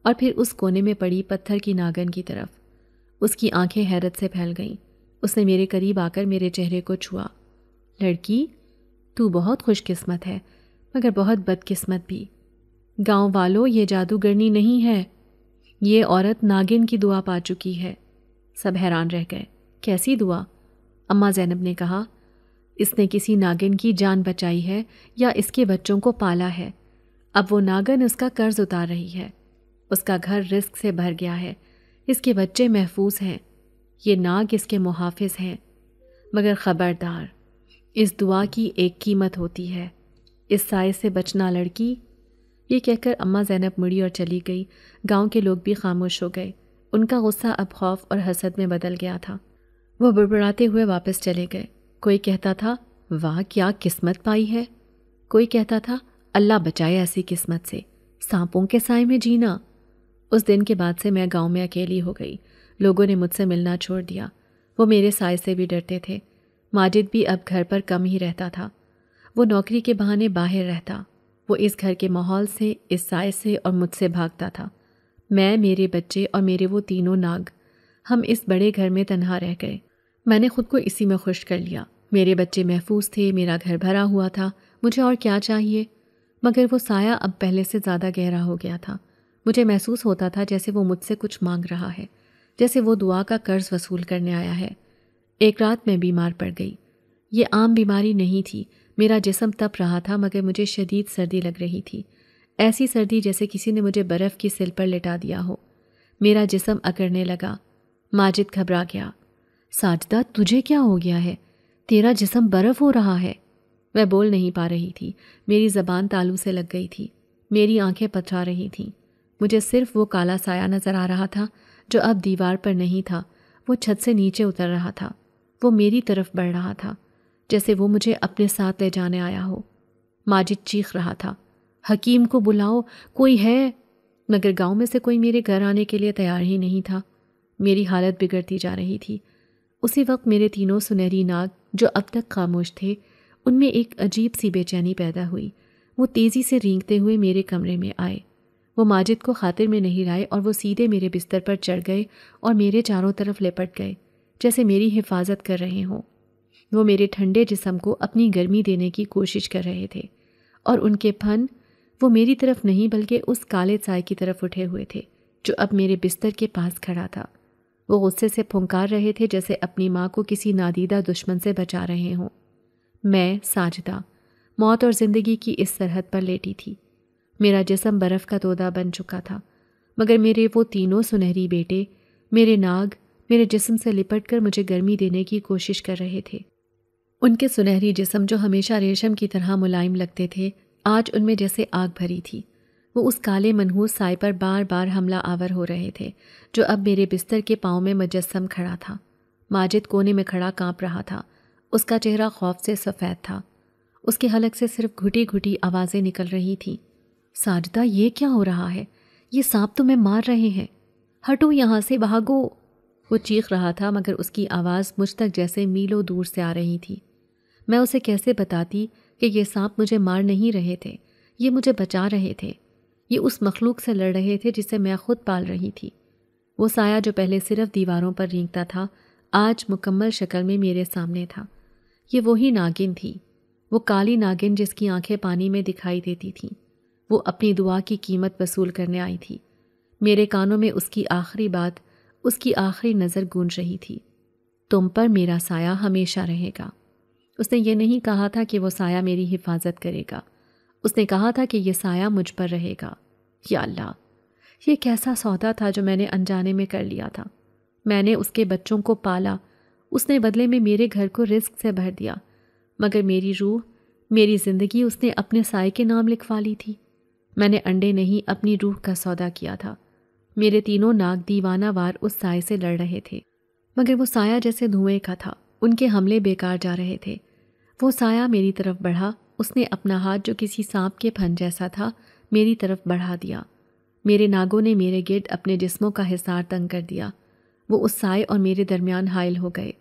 اور پھر اس کونے میں پڑی پتھر کی ناگن کی طرف۔ اس کی آنکھیں حیرت سے پھیل گئیں۔ اس نے میرے قریب آ کر میرے چہرے کو چھوا۔ لڑکی، تو بہت خوش قسمت ہے، مگر بہت بد قسمت بھی۔ گاؤں والوں، یہ جادوگرنی نہیں ہے، یہ عورت ناگن کی دعا پا چکی ہے۔ سب حیران رہ گئے۔ کیسی دعا؟ اماں زینب نے کہا، اس نے کسی ناگن کی جان بچائی ہے یا اس کے بچوں کو پالا ہے۔ اب وہ ناگن اس کا قرض اتار رہی ہے۔ اس کا گھر رزق سے بھر گیا ہے، اس کے بچے محفوظ ہیں، یہ ناگ اس کے محافظ ہیں۔ مگر خبردار، اس دعا کی ایک قیمت ہوتی ہے، اس سائے سے بچنا لڑکی۔ یہ کہہ کر اماں زینب مڑی اور چلی گئی۔ گاؤں کے لوگ بھی خاموش ہو گئے۔ ان کا غصہ اب خوف اور حسد میں بدل گیا تھا۔ وہ بڑبڑاتے ہوئے واپس چلے گئے۔ کوئی کہتا تھا، واہ کیا قسمت پائی ہے۔ کوئی کہتا تھا، اللہ بچائے ایسی قسمت سے، سانپوں کے سائے میں جینا۔ اس دن کے بعد سے میں گاؤں میں اکیلی ہو گئی۔ لوگوں نے مجھ سے ملنا چھوڑ دیا۔ وہ میرے سائے سے بھی ڈرتے تھے۔ ماجد بھی اب گھر پر کم ہی رہتا تھا۔ وہ نوکری کے بہانے باہر رہتا۔ وہ اس گھر کے ماحول سے، اس سائے سے اور مجھ سے بھاگتا تھا۔ میں، میرے بچے اور میرے وہ تینوں ناگ، ہم اس بڑے گھر میں تنہا رہ گئے۔ میں نے خود کو اسی میں خوش کر لیا۔ میرے بچے محفوظ تھے، میرا گھر بھرا ہوا تھا، مجھے اور کیا چاہیے؟ مگر وہ سایہ اب پہلے سے زیادہ گہرا ہو گیا تھا۔ مجھے محسوس ہوتا تھا جیسے وہ مجھ سے کچھ مانگ رہا ہے، جیسے وہ دعا کا قرض وصول کرنے آیا ہے۔ ایک رات میں بیمار پڑ گئی۔ یہ عام بیماری نہیں تھی۔ میرا جسم تپ رہا تھا مگر مجھے شدید سردی لگ رہی تھی، ایسی سردی جیسے کسی نے مجھے برف کی سل پر لٹا دیا ہو۔ میرا جسم اکڑنے لگا۔ ماجد گھبرا گیا۔ ساجدہ، تجھے کیا ہو گیا ہے؟ تیرا جسم برف ہو رہا ہے۔ میں بول نہیں پا رہی تھی، میری زبان تالو سے لگ گئی تھی، میری آنکھیں پتھرا رہی تھیں۔ مجھے صرف وہ کالا سایہ نظر آ رہا تھا جو اب دیوار پر نہیں تھا، وہ چھت سے نیچے اتر رہا تھا۔ وہ میری طرف بڑھ رہا تھا، جیسے وہ مجھے اپنے ساتھ لے جانے آیا ہو۔ ماجد چیخ رہا تھا، حکیم کو بلاؤ، کوئی ہے؟ مگر گاؤں میں سے کوئی میرے گھر آنے کے لیے تیار ہی نہیں تھا۔ میری حالت بگڑتی جا رہی تھی۔ اسی وقت میرے تینوں سنہری ناگ جو اب تک خاموش تھے، ان میں ایک عجیب سی بے چینی پیدا ہوئی۔ وہ تیزی سے رینگتے ہوئے میرے کمرے میں آئے۔ وہ ماجد کو خاطر میں نہیں لائے اور وہ سیدھے میرے بستر پر چڑھ گئے اور میرے چاروں طرف لپٹ گئے جیسے میری حفاظت کر رہے ہوں۔ وہ میرے ٹھنڈے جسم کو اپنی گرمی دینے کی کوشش کر رہے تھے، اور ان کے پھن وہ میری طرف نہیں بلکہ اس کالے سائے کی طرف اٹھے ہوئے تھے جو اب میرے بستر کے پاس کھڑا تھا۔ وہ غصے سے پھنکار رہے تھے جیسے اپنی ماں کو کسی نادیدہ دشمن سے بچا رہے ہوں۔ میں، ساجدہ، موت اور زندگی کی اس سرحد پر لیٹی تھی۔ میرا جسم برف کا تودہ بن چکا تھا، مگر میرے وہ تینوں سنہری بیٹے، میرے ناگ، میرے جسم سے لپٹ کر مجھے گرمی دینے کی کوشش کر رہے تھے۔ ان کے سنہری جسم جو ہمیشہ ریشم کی طرح ملائم لگتے تھے، آج ان میں جیسے آگ بھری تھی۔ وہ اس کالے منحوس سائے پر بار بار حملہ آور ہو رہے تھے جو اب میرے بستر کے پاؤں میں مجسم کھڑا تھا۔ ماجد کونے میں کھڑا کانپ رہا تھا۔ اس کا چہرہ خوف سے سفید تھا۔ اس کے حلق سے صرف گھٹی گھٹی آوازیں نکل رہی تھیں۔ ساجدہ، یہ کیا ہو رہا ہے؟ یہ سانپ تمہیں مار رہے ہیں، ہٹو یہاں سے، بھاگو۔ وہ چیخ رہا تھا مگر اس کی آواز مجھ تک جیسے میلوں دور سے آ رہی تھی۔ میں اسے کیسے بتاتی کہ یہ سانپ مجھے مار نہیں رہے تھے، یہ مجھے بچا رہے تھے، یہ اس مخلوق سے لڑ رہے تھے جسے میں خود پال رہی تھی۔ وہ سایہ جو پہلے صرف دیواروں پر رینگتا تھا، آج مکمل شکل میں میرے سامنے تھا۔ یہ وہی ناگن تھی، وہ کالی ناگن جس کی آنکھیں پانی میں دکھائی دیتی تھیں۔ وہ اپنی دعا کی قیمت وصول کرنے آئی تھی۔ میرے کانوں میں اس کی آخری بات، اس کی آخری نظر گونج رہی تھی، تم پر میرا سایہ ہمیشہ رہے گا۔ اس نے یہ نہیں کہا تھا کہ وہ سایہ میری حفاظت کرے گا، اس نے کہا تھا کہ یہ سایہ مجھ پر رہے گا۔ یا اللہ، یہ کیسا سودا تھا جو میں نے انجانے میں کر لیا تھا۔ میں نے اس کے بچوں کو پالا، اس نے بدلے میں میرے گھر کو رزق سے بھر دیا، مگر میری روح، میری زندگی اس نے اپنے سائے کے نام لکھوا لی تھی۔ میں نے انڈے نہیں اپنی روح کا سودا کیا تھا۔ میرے تینوں ناگ دیوانہ وار اس سائے سے لڑ رہے تھے، مگر وہ سایہ جیسے دھوئیں کا تھا۔ ان کے حملے بیکار جا رہے تھے۔ وہ سایہ میری طرف بڑھا، اس نے اپنا ہاتھ جو کسی سانپ کے پھن جیسا تھا میری طرف بڑھا دیا۔ میرے ناگوں نے میرے گرد اپنے جسموں کا حصار تنگ کر دیا۔ وہ اس سائے اور میرے درمیان حائل ہو گئے۔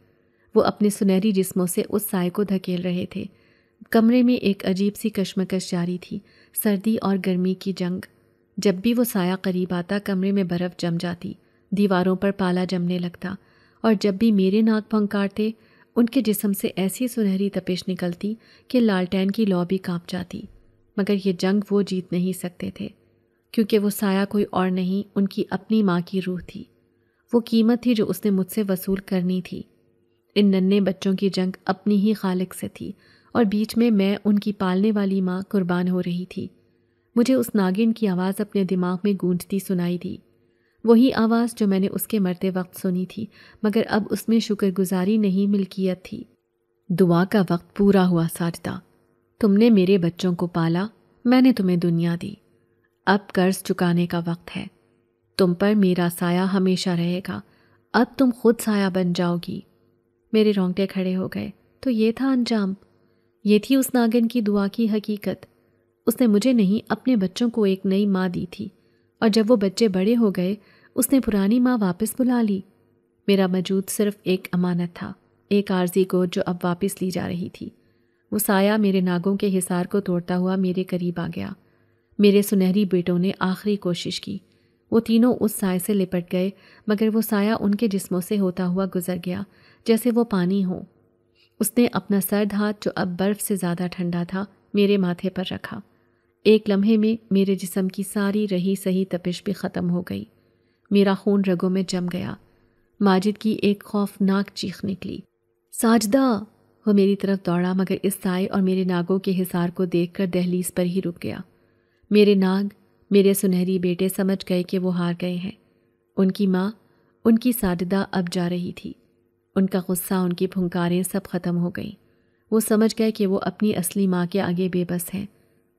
وہ اپنے سنہری جسموں سے اس سائے کو دھکیل رہے تھے۔ کمرے میں ایک عجیب سی کشمکش جاری تھی، سردی اور گرمی کی جنگ۔ جب بھی وہ سایہ قریب آتا کمرے میں برف جم جاتی، دیواروں پر پالا جمنے لگتا، اور جب بھی میرے ناک پھنکارتے ان کے جسم سے ایسی سنہری تپش نکلتی کہ لالٹین کی لو بھی کانپ جاتی۔ مگر یہ جنگ وہ جیت نہیں سکتے تھے، کیونکہ وہ سایہ کوئی اور نہیں، ان کی اپنی ماں کی روح تھی۔ وہ قیمت تھی جو اس نے مجھ سے وصول کرنی تھی۔ ان ننھے بچوں کی جنگ اپنی ہی خالق سے تھی، اور بیچ میں ان کی پالنے والی ماں قربان ہو رہی تھی۔ مجھے اس ناگن کی آواز اپنے دماغ میں گونجتی سنائی دی، وہی آواز جو میں نے اس کے مرتے وقت سنی تھی، مگر اب اس میں شکر گزاری نہیں ملکیت تھی۔ دعا کا وقت پورا ہوا ساجدہ، تم نے میرے بچوں کو پالا، میں نے تمہیں دنیا دی، اب قرض چکانے کا وقت ہے۔ تم پر میرا سایہ ہمیشہ رہے گا، اب تم خود سایہ بن جاؤ گی۔ میرے رونگٹے کھڑے ہو گئے۔ تو یہ تھا انجام، یہ تھی اس ناگن کی دعا کی حقیقت۔ اس نے مجھے نہیں، اپنے بچوں کو ایک نئی ماں دی تھی، اور جب وہ بچے بڑے ہو گئے اس نے پرانی ماں واپس بلا لی۔ میرا وجود صرف ایک امانت تھا، ایک عارضی گود جو اب واپس لی جا رہی تھی۔ وہ سایہ میرے ناگوں کے حصار کو توڑتا ہوا میرے قریب آ گیا۔ میرے سنہری بیٹوں نے آخری کوشش کی، وہ تینوں اس سائے سے لپٹ گئے، مگر وہ سایہ ان کے جسموں سے ہوتا ہوا گزر گیا جیسے وہ پانی ہو۔ اس نے اپنا سرد ہاتھ جو اب برف سے زیادہ ٹھنڈا تھا میرے ماتھے پر رکھا۔ ایک لمحے میں میرے جسم کی ساری رہی سہی تپش بھی ختم ہو گئی، میرا خون رگوں میں جم گیا۔ ماجد کی ایک خوفناک چیخ نکلی، ساجدہ! وہ میری طرف دوڑا، مگر اس سائے اور میرے ناگوں کے حصار کو دیکھ کر دہلیز پر ہی رک گیا۔ میرے ناگ، میرے سنہری بیٹے سمجھ گئے کہ وہ ہار گئے ہیں۔ ان کی ماں، ان کی ساجدہ اب جا رہی تھی۔ ان کا غصہ، ان کی پھنکاریں سب ختم ہو گئیں۔ وہ سمجھ گئے کہ وہ اپنی اصلی ماں کے آگے بے بس ہیں۔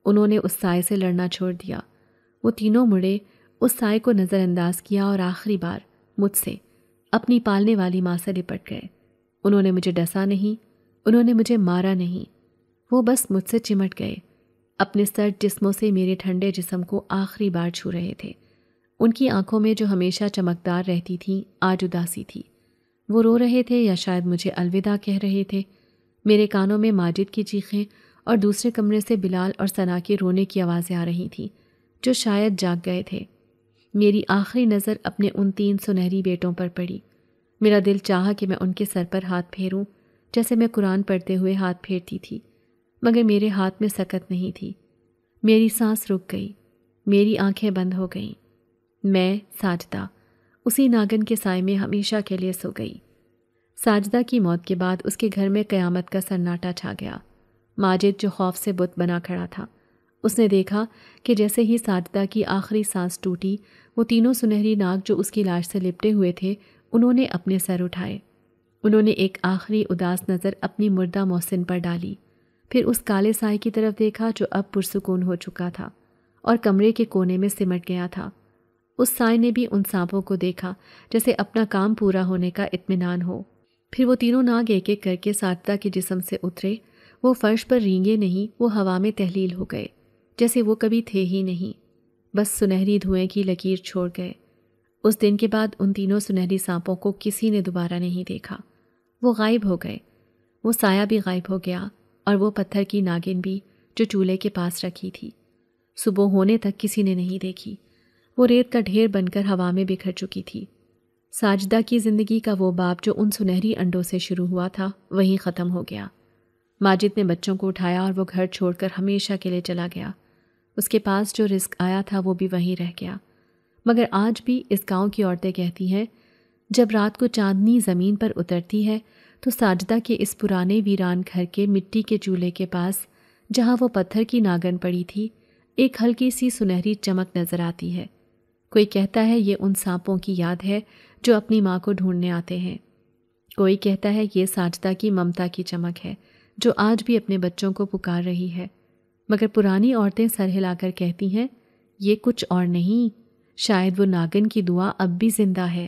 انہوں نے اس سائے سے لڑنا چھوڑ دیا۔ وہ تینوں مڑے، اس سائے کو نظر انداز کیا اور آخری بار مجھ سے، اپنی پالنے والی ماں سے لپٹ گئے۔ انہوں نے مجھے ڈسا نہیں، انہوں نے مجھے مارا نہیں، وہ بس مجھ سے چمٹ گئے، اپنے سرد جسموں سے میرے ٹھنڈے جسم کو آخری بار چھو رہے تھے۔ ان کی آنکھوں میں جو ہمیشہ چمکدار رہتی تھیں آج اداسی تھی۔ وہ رو رہے تھے یا شاید مجھے الوداع کہہ رہے تھے۔ میرے کانوں میں ماجد کی چیخیں اور دوسرے کمرے سے بلال اور ثنا کے رونے کی آوازیں آ رہی تھیں جو شاید جاگ گئے تھے۔ میری آخری نظر اپنے ان 3 سنہری بیٹوں پر پڑی۔ میرا دل چاہا کہ میں ان کے سر پر ہاتھ پھیروں جیسے میں قرآن پڑھتے ہوئے ہاتھ پھیرتی تھی، مگر میرے ہاتھ میں سکت نہیں تھی۔ میری سانس رک گئی، میری آنکھیں بند ہو گئیں۔ میں ساجدہ اسی ناگن کے سائے میں ہمیشہ کے لیے سو گئی۔ ساجدہ کی موت کے بعد اس کے گھر میں قیامت کا سناٹا چھا گیا۔ ماجد جو خوف سے بت بنا کھڑا تھا، اس نے دیکھا کہ جیسے ہی ساجدہ کی آخری سانس ٹوٹی، وہ تینوں سنہری ناگ جو اس کی لاش سے لپٹے ہوئے تھے انہوں نے اپنے سر اٹھائے۔ انہوں نے ایک آخری اداس نظر اپنی مردہ محسن پر ڈالی، پھر اس کالے سائے کی طرف دیکھا جو اب پرسکون ہو چکا تھا اور کمرے کے کونے میں سمٹ گیا تھا۔ اس سائے نے بھی ان سانپوں کو دیکھا جیسے اپنا کام پورا ہونے کا اطمینان ہو۔ پھر وہ تینوں ناگ ایک ایک کر کے ساجدہ کے جسم سے اترے۔ وہ فرش پر رینگے نہیں، وہ ہوا میں تحلیل ہو گئے جیسے وہ کبھی تھے ہی نہیں، بس سنہری دھوئیں کی لکیر چھوڑ گئے۔ اس دن کے بعد ان تینوں سنہری سانپوں کو کسی نے دوبارہ نہیں دیکھا۔ وہ غائب ہو گئے، وہ سایہ بھی غائب ہو گیا اور وہ پتھر کی ناگن بھی جو چولہے کے پاس رکھی تھی۔ صبح ہونے تک کسی نے نہیں دیکھی، وہ ریت کا ڈھیر بن کر ہوا میں بکھر چکی تھی۔ ساجدہ کی زندگی کا وہ باب جو ان سنہری انڈوں سے شروع ہوا تھا وہیں ختم ہو گیا۔ ماجد نے بچوں کو اٹھایا اور وہ گھر چھوڑ کر ہمیشہ کے لیے چلا گیا۔ اس کے پاس جو رزق آیا تھا وہ بھی وہیں رہ گیا۔ مگر آج بھی اس گاؤں کی عورتیں کہتی ہیں، جب رات کو چاندنی زمین پر اترتی ہے تو ساجدہ کے اس پرانے ویران گھر کے مٹی کے چولہے کے پاس جہاں وہ پتھر کی ناگن پڑی تھی ایک ہلکی سی سنہری چمک نظر آتی ہے۔ کوئی کہتا ہے یہ ان سانپوں کی یاد ہے جو اپنی ماں کو ڈھونڈنے آتے ہیں، کوئی کہتا ہے یہ ساجدہ کی ممتا کی چمک ہے جو آج بھی اپنے بچوں کو پکار رہی ہے۔ مگر پرانی عورتیں سر ہلا کر کہتی ہیں، یہ کچھ اور نہیں، شاید وہ ناگن کی دعا اب بھی زندہ ہے۔